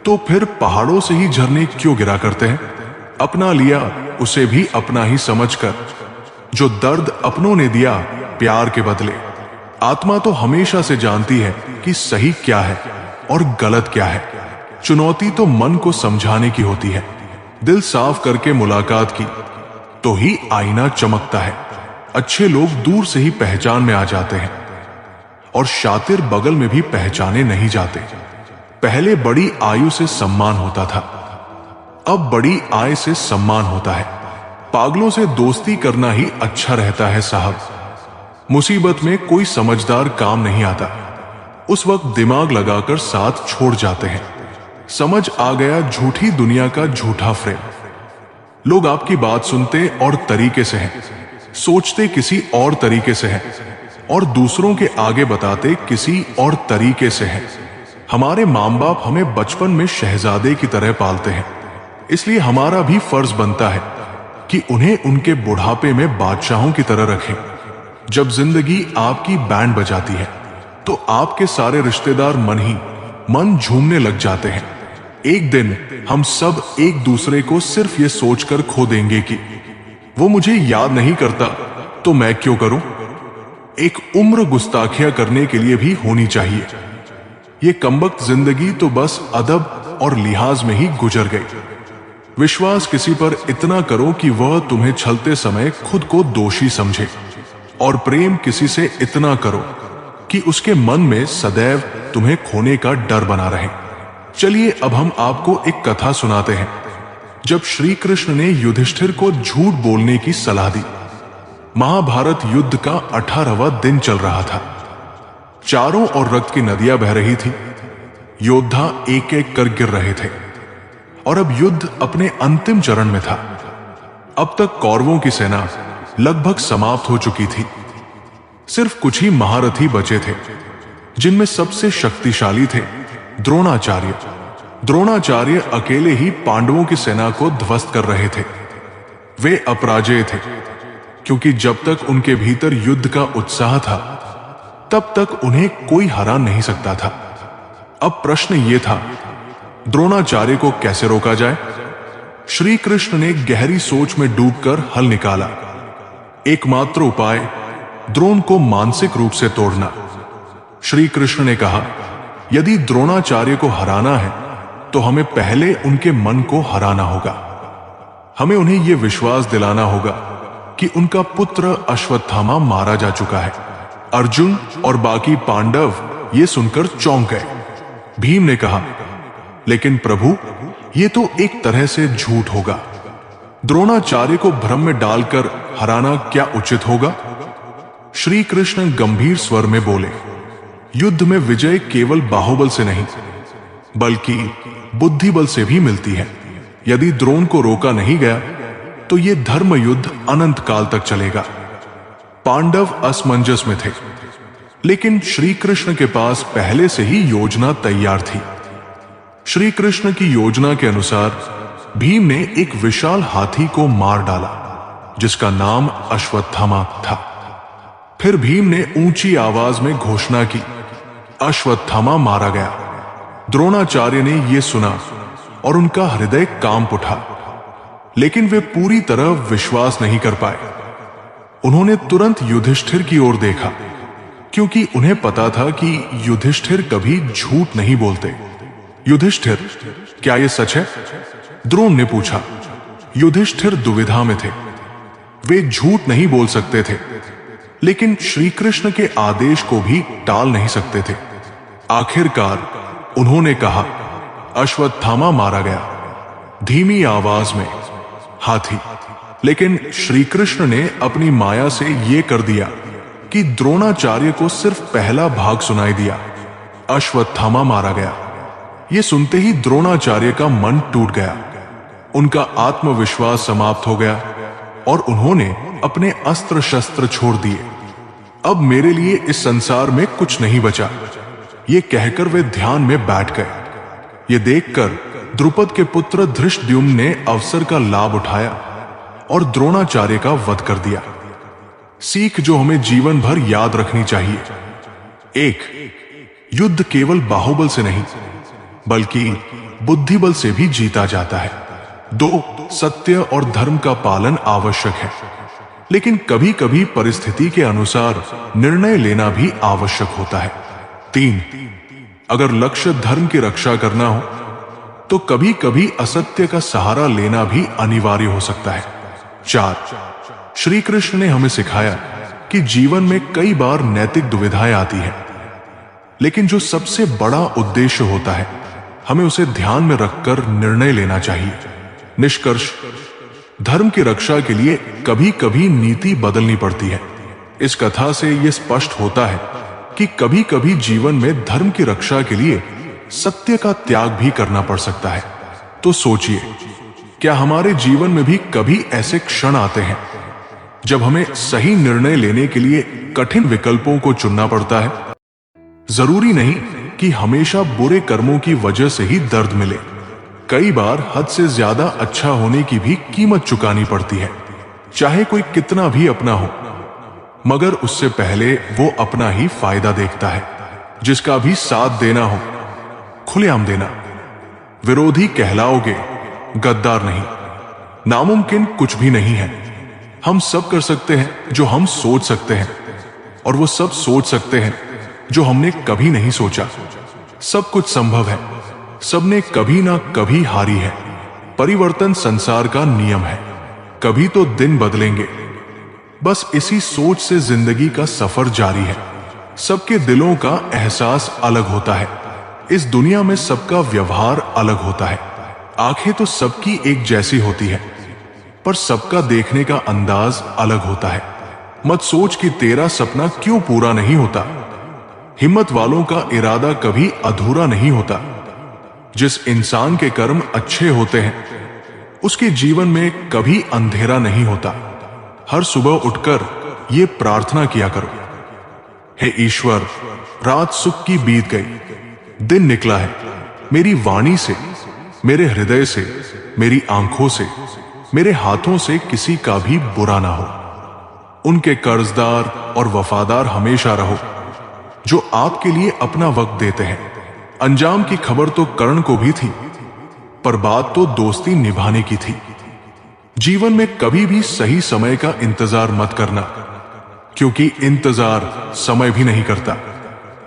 तो फिर पहाड़ों से ही झरने क्यों गिरा करते हैं? अपना लिया उसे भी अपना ही समझकर, जो दर्द अपनों ने दिया प्यार के बदले। आत्मा तो हमेशा से जानती है कि सही क्या है और गलत क्या है। चुनौती तो मन को समझाने की होती है। दिल साफ करके मुलाकात की तो ही आईना चमकता है। अच्छे लोग दूर से ही पहचान में आ जाते हैं, और शातिर बगल में भी पहचाने नहीं जाते। पहले बड़ी आयु से सम्मान होता था, अब बड़ी आय से सम्मान होता है। पागलों से दोस्ती करना ही अच्छा रहता है साहब। मुसीबत में कोई समझदार काम नहीं आता, उस वक्त दिमाग लगाकर साथ छोड़ जाते हैं। समझ आ गया झूठी दुनिया का झूठा फ्रेम। लोग आपकी बात सुनते और तरीके से हैं, सोचते किसी और तरीके से हैं, और दूसरों के आगे बताते किसी और तरीके से हैं। हमारे माँ बाप हमें बचपन में शहजादे की तरह पालते हैं, इसलिए हमारा भी फर्ज बनता है कि उन्हें उनके बुढ़ापे में बादशाहों की तरह रखें। जब जिंदगी आपकी बैंड बजाती है तो आपके सारे रिश्तेदार मन झूमने लग जाते हैं। एक दिन हम सब एक दूसरे को सिर्फ ये सोचकर खो देंगे कि वो मुझे याद नहीं करता तो मैं क्यों करूं। एक उम्र गुस्ताखियां करने के लिए भी होनी चाहिए। ये कमबख्त जिंदगी तो बस अदब और लिहाज में ही गुजर गई। विश्वास किसी पर इतना करो कि वह तुम्हें छलते समय खुद को दोषी समझे, और प्रेम किसी से इतना करो कि उसके मन में सदैव तुम्हें खोने का डर बना रहे। चलिए अब हम आपको एक कथा सुनाते हैं। जब श्री कृष्ण ने युधिष्ठिर को झूठ बोलने की सलाह दी। महाभारत युद्ध का 18वां दिन चल रहा था। चारों ओर रक्त की नदियां बह रही थी। योद्धा एक एक कर गिर रहे थे और अब युद्ध अपने अंतिम चरण में था। अब तक कौरवों की सेना लगभग समाप्त हो चुकी थी। सिर्फ कुछ ही महारथी बचे थे, जिनमें सबसे शक्तिशाली थे द्रोणाचार्य। द्रोणाचार्य अकेले ही पांडवों की सेना को ध्वस्त कर रहे थे। वे अपराजेय थे, क्योंकि जब तक उनके भीतर युद्ध का उत्साह था तब तक उन्हें कोई हरा नहीं सकता था। अब प्रश्न यह था, द्रोणाचार्य को कैसे रोका जाए? श्री कृष्ण ने गहरी सोच में डूबकर हल निकाला। एकमात्र उपाय द्रोण को मानसिक रूप से तोड़ना। श्री कृष्ण ने कहा, यदि द्रोणाचार्य को हराना है तो हमें पहले उनके मन को हराना होगा। हमें उन्हें यह विश्वास दिलाना होगा कि उनका पुत्र अश्वत्थामा मारा जा चुका है। अर्जुन और बाकी पांडव ये सुनकर चौंक गए। भीम ने कहा, लेकिन प्रभु, ये तो एक तरह से झूठ होगा। द्रोणाचार्य को भ्रम में डालकर हराना क्या उचित होगा? श्री कृष्ण गंभीर स्वर में बोले, युद्ध में विजय केवल बाहुबल से नहीं बल्कि बुद्धि बल से भी मिलती है। यदि द्रोण को रोका नहीं गया तो यह धर्म युद्ध अनंत काल तक चलेगा। पांडव असमंजस में थे, लेकिन श्री कृष्ण के पास पहले से ही योजना तैयार थी। श्री कृष्ण की योजना के अनुसार भीम ने एक विशाल हाथी को मार डाला, जिसका नाम अश्वत्थामा था। फिर भीम ने ऊंची आवाज में घोषणा की, अश्वत्थामा मारा गया। द्रोणाचार्य ने यह सुना और उनका हृदय कांप उठा, लेकिन वे पूरी तरह विश्वास नहीं कर पाए। उन्होंने तुरंत युधिष्ठिर की ओर देखा, क्योंकि उन्हें पता था कि युधिष्ठिर कभी झूठ नहीं बोलते। युधिष्ठिर, क्या यह सच है? द्रोण ने पूछा। युधिष्ठिर दुविधा में थे। वे झूठ नहीं बोल सकते थे, लेकिन श्री कृष्ण के आदेश को भी टाल नहीं सकते थे। आखिरकार उन्होंने कहा, अश्वत्थामा मारा गया। धीमी आवाज में, हाथी। लेकिन श्री कृष्ण ने अपनी माया से यह कर दिया कि द्रोणाचार्य को सिर्फ पहला भाग सुनाई दिया, अश्वत्थामा मारा गया। यह सुनते ही द्रोणाचार्य का मन टूट गया। उनका आत्मविश्वास समाप्त हो गया और उन्होंने अपने अस्त्र शस्त्र छोड़ दिए। अब मेरे लिए इस संसार में कुछ नहीं बचा, ये कहकर वे ध्यान में बैठ गए। ये देखकर द्रुपद के पुत्र धृष्टद्युम्न ने अवसर का लाभ उठाया और द्रोणाचार्य का वध कर दिया। सीख जो हमें जीवन भर याद रखनी चाहिए, 1. युद्ध केवल बाहुबल से नहीं बल्कि बुद्धिबल से भी जीता जाता है। 2. सत्य और धर्म का पालन आवश्यक है, लेकिन कभी कभी परिस्थिति के अनुसार निर्णय लेना भी आवश्यक होता है। 3. अगर लक्ष्य धर्म की रक्षा करना हो तो कभी कभी असत्य का सहारा लेना भी अनिवार्य हो सकता है। 4. श्री कृष्ण ने हमें सिखाया कि जीवन में कई बार नैतिक दुविधाएं आती हैं, लेकिन जो सबसे बड़ा उद्देश्य होता है हमें उसे ध्यान में रखकर निर्णय लेना चाहिए। निष्कर्ष, धर्म की रक्षा के लिए कभी कभी नीति बदलनी पड़ती है। इस कथा से यह स्पष्ट होता है कि कभी कभी जीवन में धर्म की रक्षा के लिए सत्य का त्याग भी करना पड़ सकता है। तो सोचिए, क्या हमारे जीवन में भी कभी ऐसे क्षण आते हैं जब हमें सही निर्णय लेने के लिए कठिन विकल्पों को चुनना पड़ता है? जरूरी नहीं कि हमेशा बुरे कर्मों की वजह से ही दर्द मिले। कई बार हद से ज्यादा अच्छा होने की भी कीमत चुकानी पड़ती है, चाहे कोई कितना भी अपना हो, मगर उससे पहले वो अपना ही फायदा देखता है। जिसका भी साथ देना हो खुलेआम देना। विरोधी कहलाओगे, गद्दार नहीं। नामुमकिन कुछ भी नहीं है। हम सब कर सकते हैं जो हम सोच सकते हैं। और वो सब सोच सकते हैं जो हमने कभी नहीं सोचा। सब कुछ संभव है, सबने कभी ना कभी हारी है। परिवर्तन संसार का नियम है, कभी तो दिन बदलेंगे। बस इसी सोच से जिंदगी का सफर जारी है। सबके दिलों का एहसास अलग होता है। इस दुनिया में सबका व्यवहार अलग होता है। आंखें तो सबकी एक जैसी होती है, पर सबका देखने का अंदाज अलग होता है। मत सोच कि तेरा सपना क्यों पूरा नहीं होता। हिम्मत वालों का इरादा कभी अधूरा नहीं होता। जिस इंसान के कर्म अच्छे होते हैं उसके जीवन में कभी अंधेरा नहीं होता। हर सुबह उठकर ये प्रार्थना किया करो, हे ईश्वर, रात सुख की बीत गई, दिन निकला है। मेरी वाणी से, मेरे हृदय से, मेरी आंखों से, मेरे हाथों से किसी का भी बुरा ना हो। उनके कर्जदार और वफादार हमेशा रहो जो आपके लिए अपना वक्त देते हैं। अंजाम की खबर तो कर्ण को भी थी, पर बात तो दोस्ती निभाने की थी। जीवन में कभी भी सही समय का इंतजार मत करना, क्योंकि इंतजार समय भी नहीं करता।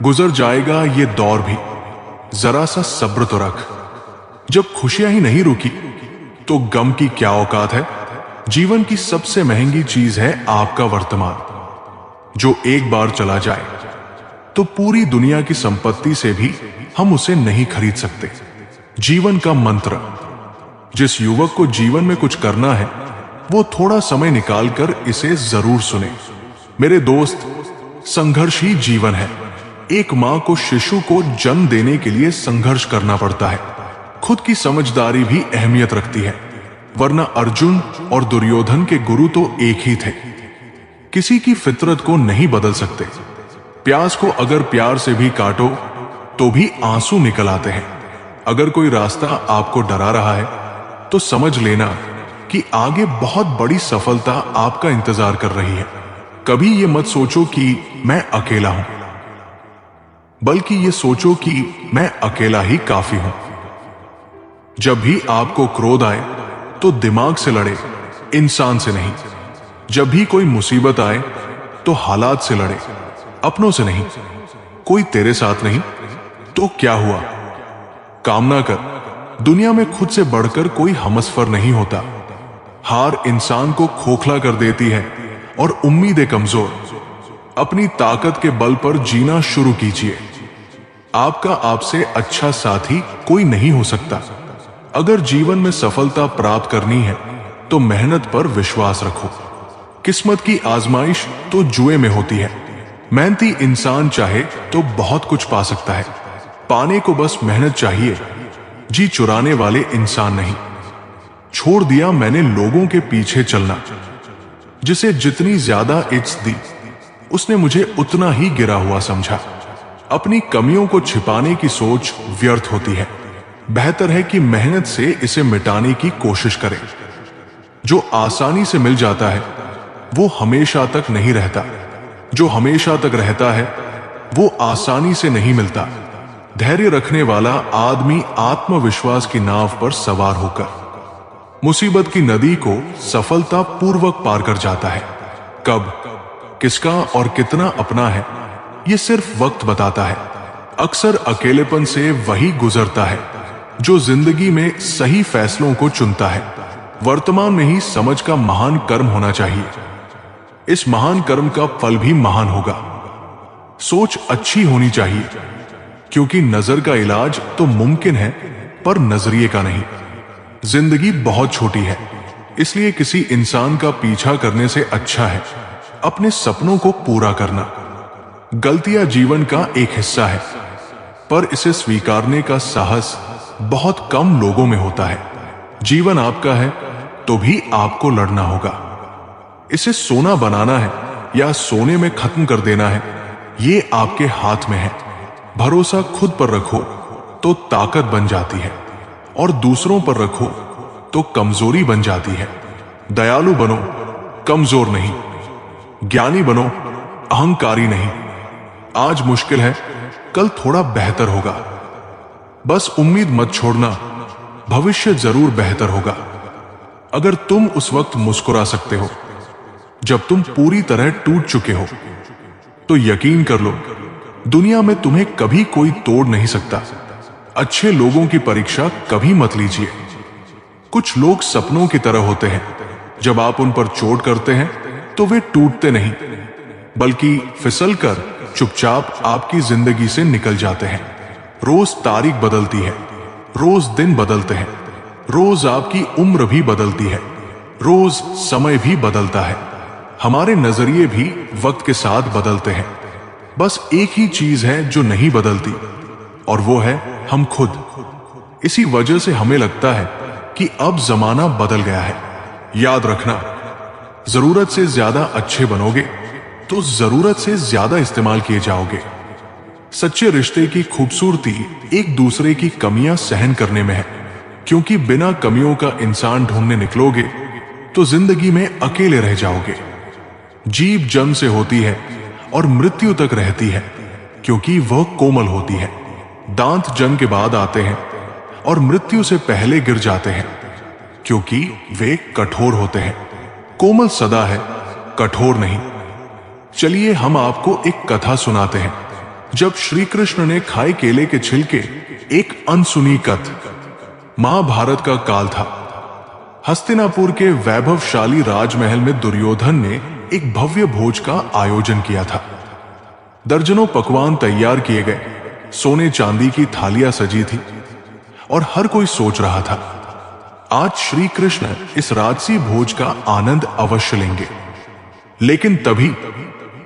गुजर जाएगा ये दौर भी, जरा सा सब्र तो रख। जब खुशियां ही नहीं रुकी तो गम की क्या औकात है। जीवन की सबसे महंगी चीज है आपका वर्तमान, जो एक बार चला जाए तो पूरी दुनिया की संपत्ति से भी हम उसे नहीं खरीद सकते। जीवन का मंत्र, जिस युवक को जीवन में कुछ करना है वो थोड़ा समय निकालकर इसे जरूर सुने। मेरे दोस्त, संघर्ष ही जीवन है। एक मां को शिशु को जन्म देने के लिए संघर्ष करना पड़ता है। खुद की समझदारी भी अहमियत रखती है, वरना अर्जुन और दुर्योधन के गुरु तो एक ही थे। किसी की फितरत को नहीं बदल सकते। प्यास को अगर प्यार से भी काटो तो भी आंसू निकल आते हैं। अगर कोई रास्ता आपको डरा रहा है तो समझ लेना कि आगे बहुत बड़ी सफलता आपका इंतजार कर रही है। कभी ये मत सोचो कि मैं अकेला हूं, बल्कि ये सोचो कि मैं अकेला ही काफी हूं। जब भी आपको क्रोध आए तो दिमाग से लड़े, इंसान से नहीं। जब भी कोई मुसीबत आए तो हालात से लड़े, अपनों से नहीं। कोई तेरे साथ नहीं तो क्या हुआ, कामना कर। दुनिया में खुद से बढ़कर कोई हमसफर नहीं होता। हार इंसान को खोखला कर देती है और उम्मीदें कमजोर। अपनी ताकत के बल पर जीना शुरू कीजिए। आपका आपसे अच्छा साथी कोई नहीं हो सकता। अगर जीवन में सफलता प्राप्त करनी है तो मेहनत पर विश्वास रखो। किस्मत की आजमाइश तो जुए में होती है। मेहनती इंसान चाहे तो बहुत कुछ पा सकता है। पाने को बस मेहनत चाहिए, जी चुराने वाले इंसान नहीं। छोड़ दिया मैंने लोगों के पीछे चलना। जिसे जितनी ज्यादा इज्जत दी उसने मुझे उतना ही गिरा हुआ समझा। अपनी कमियों को छिपाने की सोच व्यर्थ होती है। बेहतर है कि मेहनत से इसे मिटाने की कोशिश करें। जो आसानी से मिल जाता है वो हमेशा तक नहीं रहता। जो हमेशा तक रहता है वो आसानी से नहीं मिलता। धैर्य रखने वाला आदमी आत्मविश्वास की नाव पर सवार होकर मुसीबत की नदी को सफलता पूर्वक पार कर जाता है। कब, किसका और कितना अपना है ये सिर्फ वक्त बताता है। अक्सर अकेलेपन से वही गुजरता है जो जिंदगी में सही फैसलों को चुनता है। वर्तमान में ही समझ का महान कर्म होना चाहिए। इस महान कर्म का फल भी महान होगा। सोच अच्छी होनी चाहिए, क्योंकि नजर का इलाज तो मुमकिन है पर नजरिए का नहीं। जिंदगी बहुत छोटी है, इसलिए किसी इंसान का पीछा करने से अच्छा है अपने सपनों को पूरा करना। गलतियां जीवन का एक हिस्सा है, पर इसे स्वीकारने का साहस बहुत कम लोगों में होता है। जीवन आपका है तो भी आपको लड़ना होगा। इसे सोना बनाना है या सोने में खत्म कर देना है, ये आपके हाथ में है। भरोसा खुद पर रखो तो ताकत बन जाती है, और दूसरों पर रखो तो कमजोरी बन जाती है। दयालु बनो, कमजोर नहीं। ज्ञानी बनो, अहंकारी नहीं। आज मुश्किल है, कल थोड़ा बेहतर होगा। बस उम्मीद मत छोड़ना, भविष्य जरूर बेहतर होगा। अगर तुम उस वक्त मुस्कुरा सकते हो जब तुम पूरी तरह टूट चुके हो, तो यकीन कर लो, दुनिया में तुम्हें कभी कोई तोड़ नहीं सकता। अच्छे लोगों की परीक्षा कभी मत लीजिए। कुछ लोग सपनों की तरह होते हैं, जब आप उन पर चोट करते हैं तो वे टूटते नहीं, बल्कि फिसलकर चुपचाप आपकी जिंदगी से निकल जाते हैं। रोज तारीख बदलती है, रोज दिन बदलते हैं, रोज आपकी उम्र भी बदलती है, रोज समय भी बदलता है। हमारे नजरिए भी वक्त के साथ बदलते हैं। बस एक ही चीज है जो नहीं बदलती, और वो है हम खुद। इसी वजह से हमें लगता है कि अब जमाना बदल गया है। याद रखना, जरूरत से ज्यादा अच्छे बनोगे तो जरूरत से ज्यादा इस्तेमाल किए जाओगे। सच्चे रिश्ते की खूबसूरती एक दूसरे की कमियां सहन करने में है, क्योंकि बिना कमियों का इंसान ढूंढने निकलोगे तो जिंदगी में अकेले रह जाओगे। जीभ जन्म से होती है और मृत्यु तक रहती है, क्योंकि वह कोमल होती है। दांत जन्म के बाद आते हैं और मृत्यु से पहले गिर जाते हैं, क्योंकि वे कठोर होते हैं। कोमल सदा है, कठोर नहीं। चलिए हम आपको एक कथा सुनाते हैं। जब श्री कृष्ण ने खाए केले के छिलके, एक अनसुनी कथा। महाभारत का काल था। हस्तिनापुर के वैभवशाली राजमहल में दुर्योधन ने एक भव्य भोज का आयोजन किया था। दर्जनों पकवान तैयार किए गए, सोने चांदी की थालियां सजी थी और हर कोई सोच रहा था, आज श्री कृष्ण इस राजसी भोज का आनंद अवश्य लेंगे। लेकिन तभी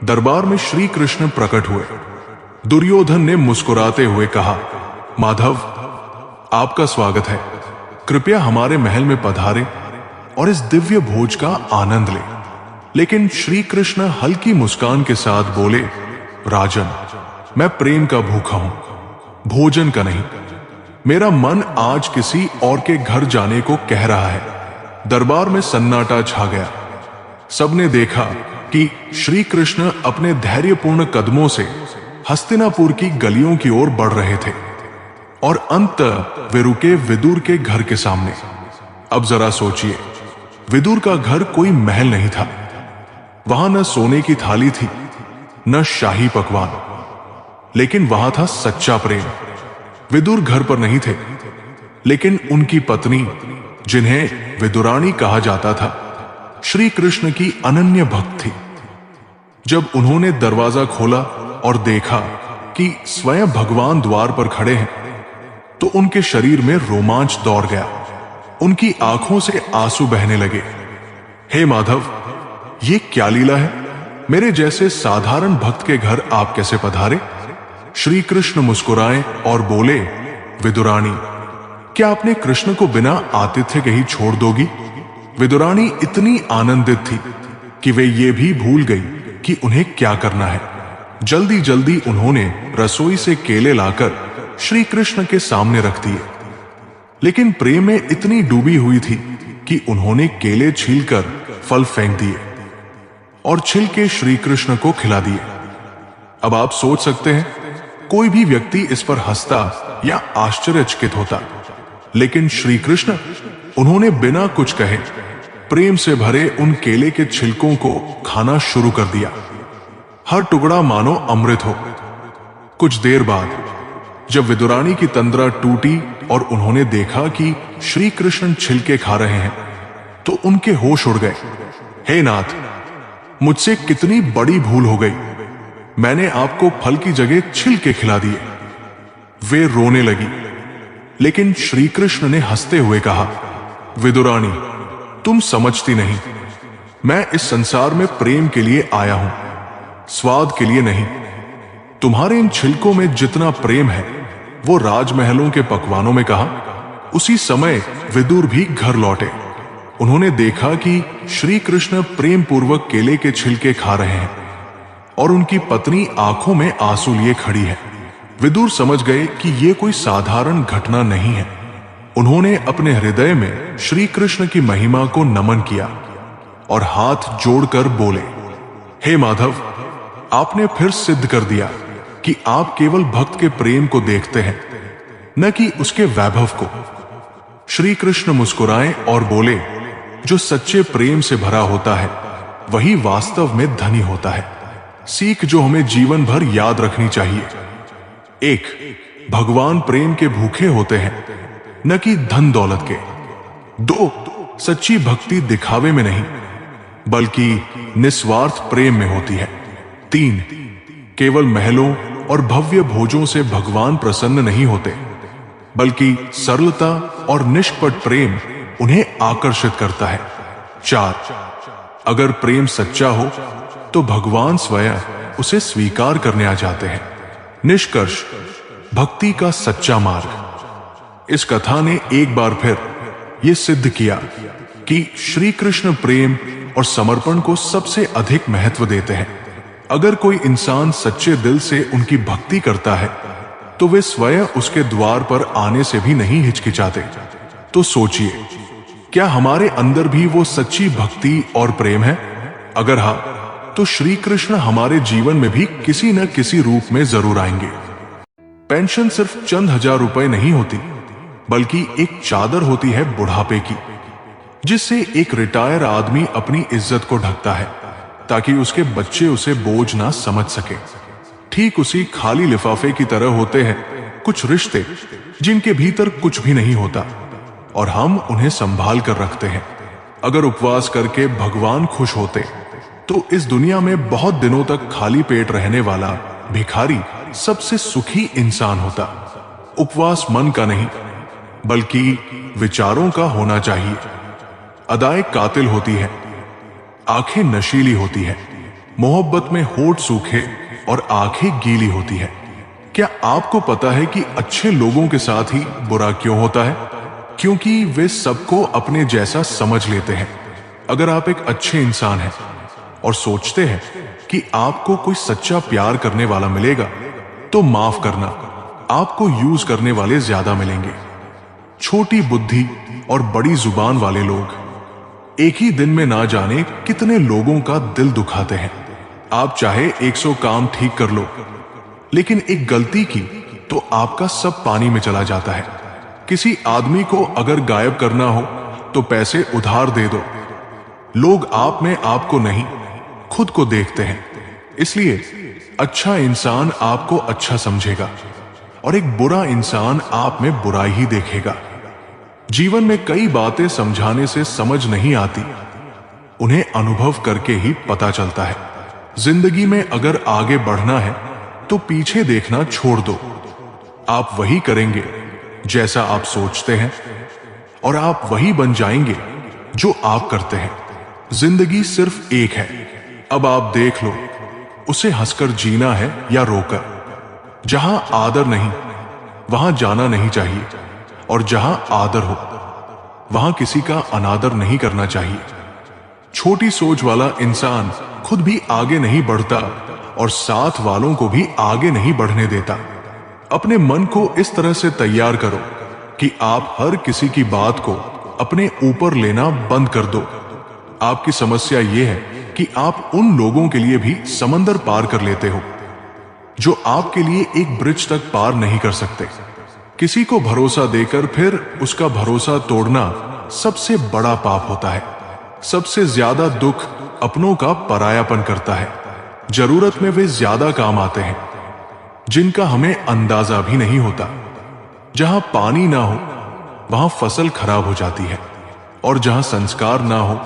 दरबार में श्री कृष्ण प्रकट हुए। दुर्योधन ने मुस्कुराते हुए कहा, माधव, आपका स्वागत है। कृपया हमारे महल में पधारें और इस दिव्य भोज का आनंद लें। लेकिन श्री कृष्ण हल्की मुस्कान के साथ बोले, राजन, मैं प्रेम का भूखा हूं, भोजन का नहीं। मेरा मन आज किसी और के घर जाने को कह रहा है। दरबार में सन्नाटा छा गया। सबने देखा कि श्री कृष्ण अपने धैर्यपूर्ण कदमों से हस्तिनापुर की गलियों की ओर बढ़ रहे थे और अंत वे रुके विदुर के घर के सामने। अब जरा सोचिए, विदुर का घर कोई महल नहीं था। वहां न सोने की थाली थी, न शाही पकवान, लेकिन वहां था सच्चा प्रेम। विदुर घर पर नहीं थे, लेकिन उनकी पत्नी, जिन्हें विदुरानी कहा जाता था, श्री कृष्ण की अनन्य भक्त थी। जब उन्होंने दरवाजा खोला और देखा कि स्वयं भगवान द्वार पर खड़े हैं, तो उनके शरीर में रोमांच दौड़ गया। उनकी आंखों से आंसू बहने लगे। हे माधव, ये क्या लीला है? मेरे जैसे साधारण भक्त के घर आप कैसे पधारे? श्री कृष्ण मुस्कुराए और बोले, विदुरानी, क्या आपने कृष्ण को बिना आतिथ्य के ही छोड़ दोगी? विदुरानी इतनी आनंदित थी कि वे ये भी भूल गई कि उन्हें क्या करना है। जल्दी जल्दी उन्होंने रसोई से केले लाकर श्री कृष्ण के सामने रख दिए। लेकिन प्रेम में इतनी डूबी हुई थी कि उन्होंने केले छीलकर फल फेंक दिए और छिलके श्री कृष्ण को खिला दिए। अब आप सोच सकते हैं, कोई भी व्यक्ति इस पर हंसता या आश्चर्यचकित होता, लेकिन श्री कृष्ण, उन्होंने बिना कुछ कहे प्रेम से भरे उन केले के छिलकों को खाना शुरू कर दिया। हर टुकड़ा मानो अमृत हो। कुछ देर बाद जब विदुरानी की तंद्रा टूटी और उन्होंने देखा कि श्री कृष्ण छिलके खा रहे हैं, तो उनके होश उड़ गए। हे नाथ, मुझसे कितनी बड़ी भूल हो गई। मैंने आपको फल की जगह छिलके खिला दिए। वे रोने लगी, लेकिन श्री कृष्ण ने हंसते हुए कहा, विदुरानी, तुम समझती नहीं। मैं इस संसार में प्रेम के लिए आया हूं, स्वाद के लिए नहीं। तुम्हारे इन छिलकों में जितना प्रेम है, वो राजमहलों के पकवानों में कहा। उसी समय विदुर भी घर लौटे। उन्होंने देखा कि श्री कृष्ण प्रेम पूर्वक केले के छिलके खा रहे हैं और उनकी पत्नी आंखों में आंसू लिए खड़ी है। विदुर समझ गए कि ये कोई साधारण घटना नहीं है। उन्होंने अपने हृदय में श्री कृष्ण की महिमा को नमन किया और हाथ जोड़कर बोले, हे माधव, आपने फिर सिद्ध कर दिया कि आप केवल भक्त के प्रेम को देखते हैं, न कि उसके वैभव को। श्री कृष्ण मुस्कुराए और बोले, जो सच्चे प्रेम से भरा होता है, वही वास्तव में धनी होता है। सीख जो हमें जीवन भर याद रखनी चाहिए। 1. भगवान प्रेम के भूखे होते हैं, न कि धन दौलत के। 2. सच्ची भक्ति दिखावे में नहीं, बल्कि निस्वार्थ प्रेम में होती है। 3. केवल महलों और भव्य भोजों से भगवान प्रसन्न नहीं होते, बल्कि सरलता और निष्कपट प्रेम उन्हें आकर्षित करता है। 4. अगर प्रेम सच्चा हो तो भगवान स्वयं उसे स्वीकार करने आ जाते हैं। निष्कर्ष, भक्ति का सच्चा मार्ग। इस कथा ने एक बार फिर यह सिद्ध किया कि श्री कृष्ण प्रेम और समर्पण को सबसे अधिक महत्व देते हैं। अगर कोई इंसान सच्चे दिल से उनकी भक्ति करता है तो वे स्वयं उसके द्वार पर आने से भी नहीं हिचकिचाते। तो सोचिए, क्या हमारे अंदर भी वो सच्ची भक्ति और प्रेम है? अगर हाँ, तो श्री कृष्ण हमारे जीवन में भी किसी न किसी रूप में जरूर आएंगे। पेंशन सिर्फ चंद हजार रुपए नहीं होती, बल्कि एक चादर होती है बुढ़ापे की, जिससे एक रिटायर आदमी अपनी इज्जत को ढकता है ताकि उसके बच्चे उसे बोझ ना समझ सके। ठीक उसी खाली लिफाफे की तरह होते हैं कुछ रिश्ते जिनके भीतर कुछ भी नहीं होता और हम उन्हें संभाल कर रखते हैं। अगर उपवास करके भगवान खुश होते तो इस दुनिया में बहुत दिनों तक खाली पेट रहने वाला भिखारी सबसे सुखी इंसान होता। उपवास मन का नहीं, बल्कि विचारों का होना चाहिए। अदाएं कातिल होती है, आंखें नशीली होती है, मोहब्बत में होठ सूखे और आंखें गीली होती है। क्या आपको पता है कि अच्छे लोगों के साथ ही बुरा क्यों होता है? क्योंकि वे सबको अपने जैसा समझ लेते हैं। अगर आप एक अच्छे इंसान हैं और सोचते हैं कि आपको कोई सच्चा प्यार करने वाला मिलेगा, तो माफ करना, आपको यूज करने वाले ज्यादा मिलेंगे। छोटी बुद्धि और बड़ी जुबान वाले लोग एक ही दिन में ना जाने कितने लोगों का दिल दुखाते हैं। आप चाहे 100 काम ठीक कर लो, लेकिन एक गलती की तो आपका सब पानी में चला जाता है। किसी आदमी को अगर गायब करना हो तो पैसे उधार दे दो। लोग आप में आपको नहीं, खुद को देखते हैं। इसलिए अच्छा इंसान आपको अच्छा समझेगा और एक बुरा इंसान आप में बुराई ही देखेगा। जीवन में कई बातें समझाने से समझ नहीं आती, उन्हें अनुभव करके ही पता चलता है। जिंदगी में अगर आगे बढ़ना है तो पीछे देखना छोड़ दो। आप वही करेंगे जैसा आप सोचते हैं और आप वही बन जाएंगे जो आप करते हैं। जिंदगी सिर्फ एक है, अब आप देख लो, उसे हंसकर जीना है या रोकर। जहां आदर नहीं वहां जाना नहीं चाहिए, और जहां आदर हो वहां किसी का अनादर नहीं करना चाहिए। छोटी सोच वाला इंसान खुद भी आगे नहीं बढ़ता और साथ वालों को भी आगे नहीं बढ़ने देता। अपने मन को इस तरह से तैयार करो कि आप हर किसी की बात को अपने ऊपर लेना बंद कर दो। आपकी समस्या यह है कि आप उन लोगों के लिए भी समंदर पार कर लेते हो जो आपके लिए एक ब्रिज तक पार नहीं कर सकते। किसी को भरोसा देकर फिर उसका भरोसा तोड़ना सबसे बड़ा पाप होता है। सबसे ज्यादा दुख अपनों का परायापन करता है। जरूरत में वे ज्यादा काम आते हैं जिनका हमें अंदाजा भी नहीं होता। जहां पानी ना हो वहां फसल खराब हो जाती है, और जहां संस्कार ना हो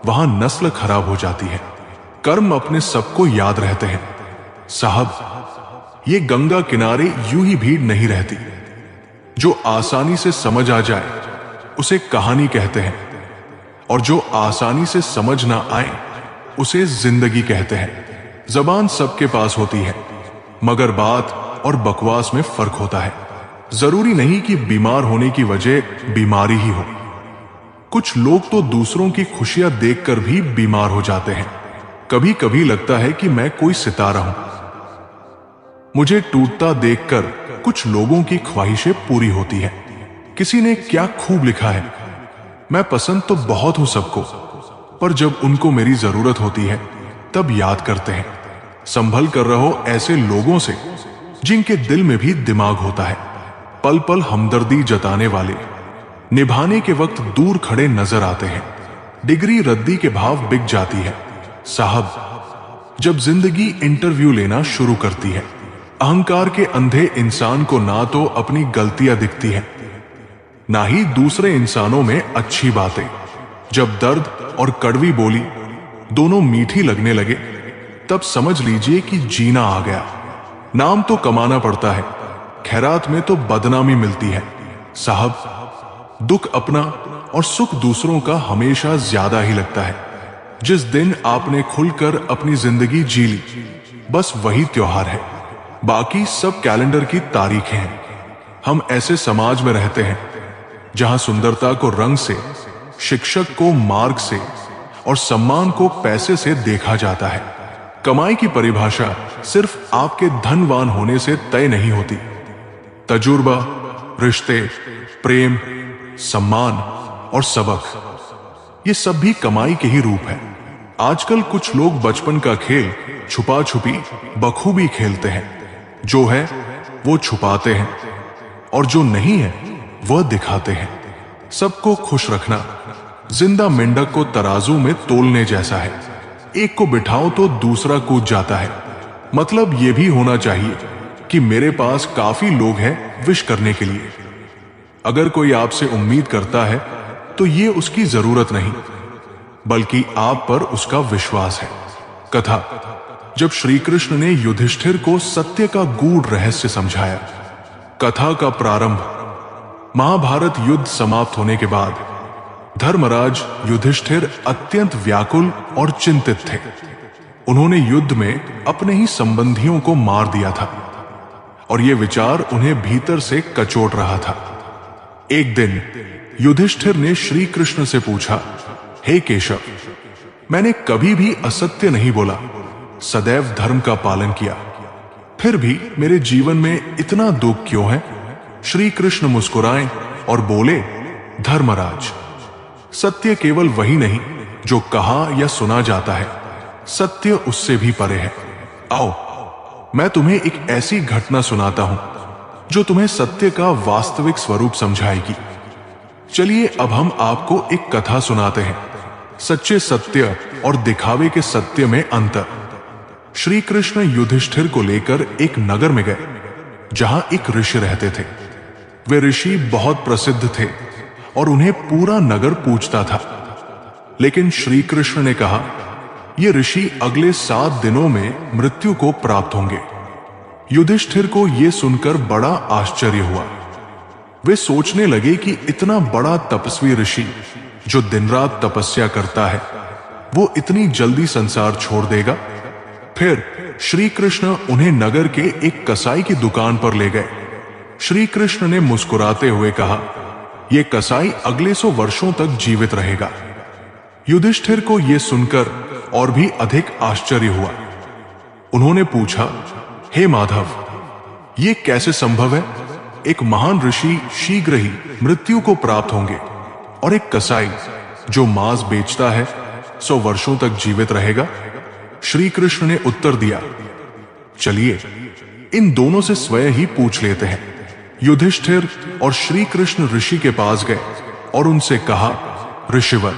वहां नस्ल खराब हो जाती है। कर्म अपने सबको याद रहते हैं। साहब, ये गंगा किनारे यूं ही भीड़ नहीं रहती। जो आसानी से समझ आ जाए उसे कहानी कहते हैं, और जो आसानी से समझ ना आए उसे जिंदगी कहते हैं। जबान सबके पास होती है, मगर बात और बकवास में फर्क होता है। जरूरी नहीं कि बीमार होने की वजह बीमारी ही हो। कुछ लोग तो दूसरों की खुशियां देखकर भी बीमार हो जाते हैं। कभी कभी लगता है कि मैं कोई सितारा हूं। मुझे टूटता देखकर कुछ लोगों की ख्वाहिशें पूरी होती है। किसी ने क्या खूब लिखा है, मैं पसंद तो बहुत हूं सबको, पर जब उनको मेरी जरूरत होती है तब याद करते हैं। संभल कर रहो ऐसे लोगों से जिनके दिल में भी दिमाग होता है। पल पल हमदर्दी जताने वाले निभाने के वक्त दूर खड़े नजर आते हैं। डिग्री रद्दी के भाव बिक जाती है। साहब, जब जिंदगी इंटरव्यू लेना शुरू करती है। अहंकार के अंधे इंसान को ना तो अपनी गलतियां दिखती हैं, ना ही दूसरे इंसानों में अच्छी बातें। जब दर्द और कड़वी बोली दोनों मीठी लगने लगे, तब समझ लीजिए कि जीना आ गया। नाम तो कमाना पड़ता है, खैरात में तो बदनामी मिलती है। साहब, दुख अपना और सुख दूसरों का हमेशा ज्यादा ही लगता है। जिस दिन आपने खुलकर अपनी जिंदगी जी ली, बस वही त्योहार है, बाकी सब कैलेंडर की तारीखें हैं। हम ऐसे समाज में रहते हैं जहां सुंदरता को रंग से, शिक्षक को मार्ग से और सम्मान को पैसे से देखा जाता है। कमाई की परिभाषा सिर्फ आपके धनवान होने से तय नहीं होती। तजुर्बा, रिश्ते, प्रेम, सम्मान और सबक, ये सब भी कमाई के ही रूप है। आजकल कुछ लोग बचपन का खेल छुपा छुपी बखूबी खेलते हैं। जो है वो छुपाते हैं और जो नहीं है वह दिखाते हैं। सबको खुश रखना जिंदा मेंढक को तराजू में तोलने जैसा है। एक को बिठाओ तो दूसरा कूद जाता है। मतलब ये भी होना चाहिए कि मेरे पास काफी लोग हैं विश करने के लिए। अगर कोई आपसे उम्मीद करता है तो ये उसकी जरूरत नहीं, बल्कि आप पर उसका विश्वास है। कथा, जब श्री कृष्ण ने युधिष्ठिर को सत्य का गूढ़ रहस्य समझाया। कथा का प्रारंभ, महाभारत युद्ध समाप्त होने के बाद धर्मराज युधिष्ठिर अत्यंत व्याकुल और चिंतित थे। उन्होंने युद्ध में अपने ही संबंधियों को मार दिया था और यह विचार उन्हें भीतर से कचोट रहा था। एक दिन युधिष्ठिर ने श्री कृष्ण से पूछा, हे केशव, मैंने कभी भी असत्य नहीं बोला, सदैव धर्म का पालन किया, फिर भी मेरे जीवन में इतना दुख क्यों है? श्री कृष्ण मुस्कुराए और बोले, धर्मराज, सत्य केवल वही नहीं जो कहा या सुना जाता है, सत्य उससे भी परे है। आओ, मैं तुम्हें एक ऐसी घटना सुनाता हूं जो तुम्हें सत्य का वास्तविक स्वरूप समझाएगी। चलिए अब हम आपको एक कथा सुनाते हैं, सच्चे सत्य और दिखावे के सत्य में अंतर। श्री कृष्ण युधिष्ठिर को लेकर एक नगर में गए जहां एक ऋषि रहते थे। वे ऋषि बहुत प्रसिद्ध थे और उन्हें पूरा नगर पूजता था। लेकिन श्री कृष्ण ने कहा, ये ऋषि अगले 7 दिनों में मृत्यु को प्राप्त होंगे। युधिष्ठिर को यह सुनकर बड़ा आश्चर्य हुआ। वे सोचने लगे कि इतना बड़ा तपस्वी ऋषि जो दिन रात तपस्या करता है, वो इतनी जल्दी संसार छोड़ देगा? फिर श्री कृष्ण उन्हें नगर के एक कसाई की दुकान पर ले गए। श्री कृष्ण ने मुस्कुराते हुए कहा, यह कसाई अगले 100 वर्षों तक जीवित रहेगा। युधिष्ठिर को यह सुनकर और भी अधिक आश्चर्य हुआ। उन्होंने पूछा, हे माधव, यह कैसे संभव है? एक महान ऋषि शीघ्र ही मृत्यु को प्राप्त होंगे और एक कसाई जो मांस बेचता है 100 वर्षों तक जीवित रहेगा? श्री कृष्ण ने उत्तर दिया, चलिए इन दोनों से स्वयं ही पूछ लेते हैं। युधिष्ठिर और श्री कृष्ण ऋषि के पास गए और उनसे कहा, ऋषिवर,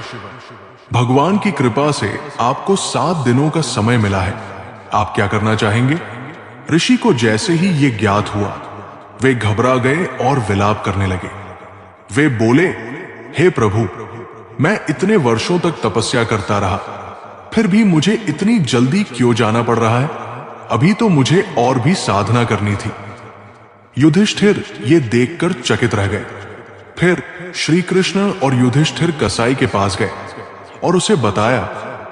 भगवान की कृपा से आपको 7 दिनों का समय मिला है, आप क्या करना चाहेंगे? ऋषि को जैसे ही ये ज्ञात हुआ, वे घबरा गए और विलाप करने लगे। वे बोले, हे प्रभु, मैं इतने वर्षों तक तपस्या करता रहा, फिर भी मुझे इतनी जल्दी क्यों जाना पड़ रहा है? अभी तो मुझे और भी साधना करनी थी। युधिष्ठिर ये देखकर चकित रह गए। फिर श्री कृष्ण और युधिष्ठिर कसाई के पास गए और उसे बताया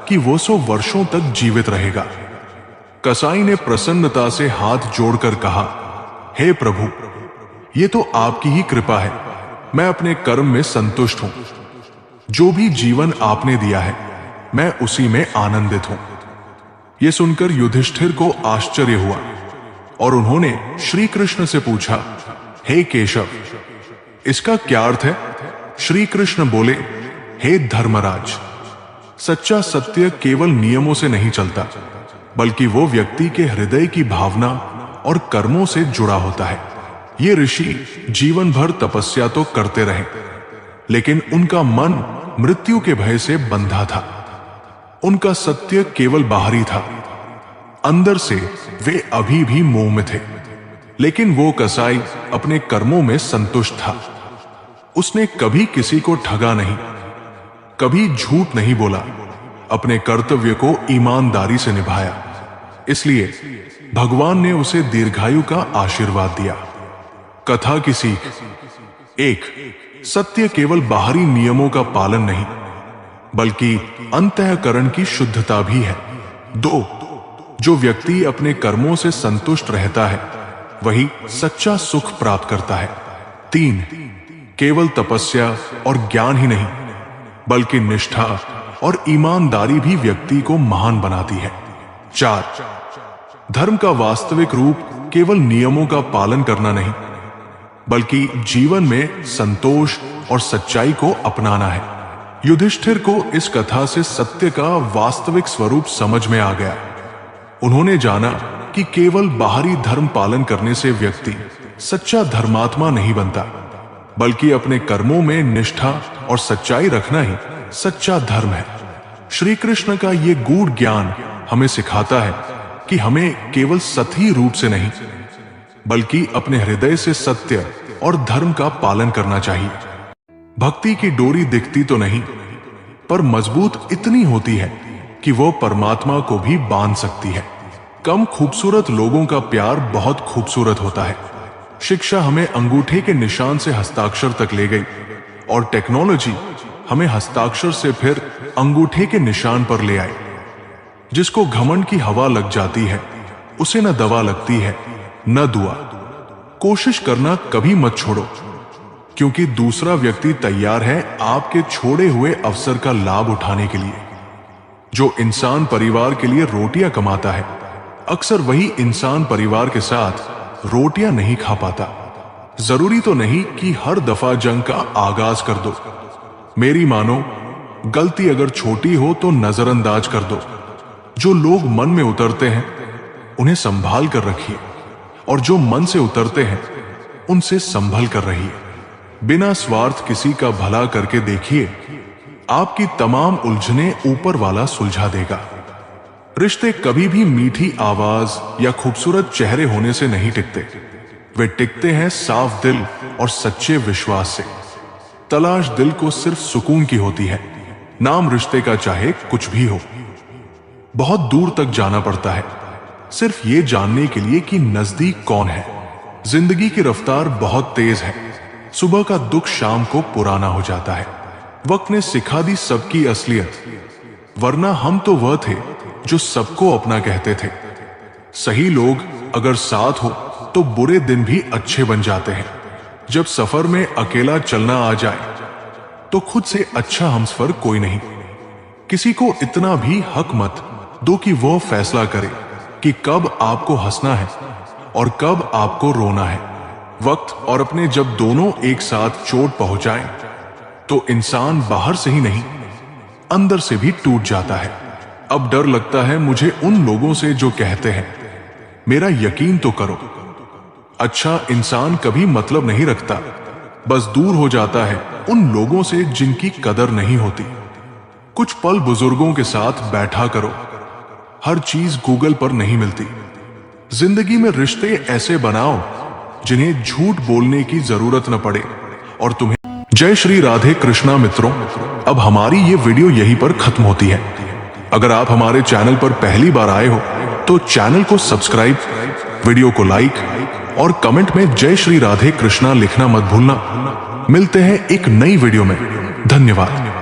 कि वो 100 वर्षों तक जीवित रहेगा। कसाई ने प्रसन्नता से हाथ जोड़कर कहा, हे प्रभु, ये तो आपकी ही कृपा है, मैं अपने कर्म में संतुष्ट हूं। जो भी जीवन आपने दिया है, मैं उसी में आनंदित हूं। यह सुनकर युधिष्ठिर को आश्चर्य हुआ और उन्होंने श्री कृष्ण से पूछा, हे केशव, इसका क्या अर्थ है? श्री कृष्ण बोले, हे धर्मराज, सच्चा सत्य केवल नियमों से नहीं चलता, बल्कि वो व्यक्ति के हृदय की भावना और कर्मों से जुड़ा होता है। ये ऋषि जीवन भर तपस्या तो करते रहे, लेकिन उनका मन मृत्यु के भय से बंधा था। उनका सत्य केवल बाहरी था, अंदर से वे अभी भी मोह में थे, लेकिन वो कसाई अपने कर्मों में संतुष्ट था। उसने कभी किसी को ठगा नहीं, कभी झूठ नहीं बोला, अपने कर्तव्य को ईमानदारी से निभाया। इसलिए भगवान ने उसे दीर्घायु का आशीर्वाद दिया। कथा की सीख: 1. सत्य केवल बाहरी नियमों का पालन नहीं, बल्कि अंतःकरण की शुद्धता भी है। 2. जो व्यक्ति अपने कर्मों से संतुष्ट रहता है, वही सच्चा सुख प्राप्त करता है। 3. केवल तपस्या और ज्ञान ही नहीं, बल्कि निष्ठा और ईमानदारी भी व्यक्ति को महान बनाती है। 4. धर्म का वास्तविक रूप केवल नियमों का पालन करना नहीं, बल्कि जीवन में संतोष और सच्चाई को अपनाना है। युधिष्ठिर को इस कथा से सत्य का वास्तविक स्वरूप समझ में आ गया। उन्होंने जाना कि केवल बाहरी धर्म पालन करने से व्यक्ति सच्चा धर्मात्मा नहीं बनता, बल्कि अपने कर्मों में निष्ठा और सच्चाई रखना ही सच्चा धर्म है। श्री कृष्ण का ये गूढ़ ज्ञान हमें सिखाता है कि हमें केवल सतही रूप से नहीं, बल्कि अपने हृदय से सत्य और धर्म का पालन करना चाहिए। भक्ति की डोरी दिखती तो नहीं, पर मजबूत इतनी होती है कि वो परमात्मा को भी बांध सकती है। कम खूबसूरत लोगों का प्यार बहुत खूबसूरत होता है। शिक्षा हमें अंगूठे के निशान से हस्ताक्षर तक ले गई, और टेक्नोलॉजी हमें हस्ताक्षर से फिर अंगूठे के निशान पर ले आई। जिसको घमंड की हवा लग जाती है, उसे न दवा लगती है न दुआ। कोशिश करना कभी मत छोड़ो, क्योंकि दूसरा व्यक्ति तैयार है आपके छोड़े हुए अवसर का लाभ उठाने के लिए। जो इंसान परिवार के लिए रोटियां कमाता है, अक्सर वही इंसान परिवार के साथ रोटियां नहीं खा पाता। जरूरी तो नहीं कि हर दफा जंग का आगाज कर दो। मेरी मानो, गलती अगर छोटी हो तो नजरअंदाज कर दो। जो लोग मन में उतरते हैं उन्हें संभाल कर रखिए, और जो मन से उतरते हैं उनसे संभल कर रहिए। बिना स्वार्थ किसी का भला करके देखिए, आपकी तमाम उलझने ऊपर वाला सुलझा देगा। रिश्ते कभी भी मीठी आवाज या खूबसूरत चेहरे होने से नहीं टिकते, वे टिकते हैं साफ दिल और सच्चे विश्वास से। तलाश दिल को सिर्फ सुकून की होती है, नाम रिश्ते का चाहे कुछ भी हो। बहुत दूर तक जाना पड़ता है सिर्फ ये जानने के लिए कि नजदीक कौन है। जिंदगी की रफ्तार बहुत तेज है, सुबह का दुख शाम को पुराना हो जाता है। वक्त ने सिखा दी सबकी असलियत, वरना हम तो वह थे जो सबको अपना कहते थे। सही लोग अगर साथ हो तो बुरे दिन भी अच्छे बन जाते हैं। जब सफर में अकेला चलना आ जाए तो खुद से अच्छा हमसफर कोई नहीं। किसी को इतना भी हक मत दो कि वह फैसला करे कि कब आपको हंसना है और कब आपको रोना है। वक्त और अपने जब दोनों एक साथ चोट पहुंचाएं तो इंसान बाहर से ही नहीं, अंदर से भी टूट जाता है। अब डर लगता है मुझे उन लोगों से जो कहते हैं मेरा यकीन तो करो। अच्छा इंसान कभी मतलब नहीं रखता, बस दूर हो जाता है उन लोगों से जिनकी कदर नहीं होती। कुछ पल बुजुर्गों के साथ बैठा करो, हर चीज गूगल पर नहीं मिलती। जिंदगी में रिश्ते ऐसे बनाओ जिन्हें झूठ बोलने की जरूरत न पड़े और तुम्हें। जय श्री राधे कृष्णा मित्रों, अब हमारी ये वीडियो यहीं पर खत्म होती है। अगर आप हमारे चैनल पर पहली बार आए हो तो चैनल को सब्सक्राइब, वीडियो को लाइक और कमेंट में जय श्री राधे कृष्णा लिखना मत भूलना। मिलते हैं एक नई वीडियो में। धन्यवाद।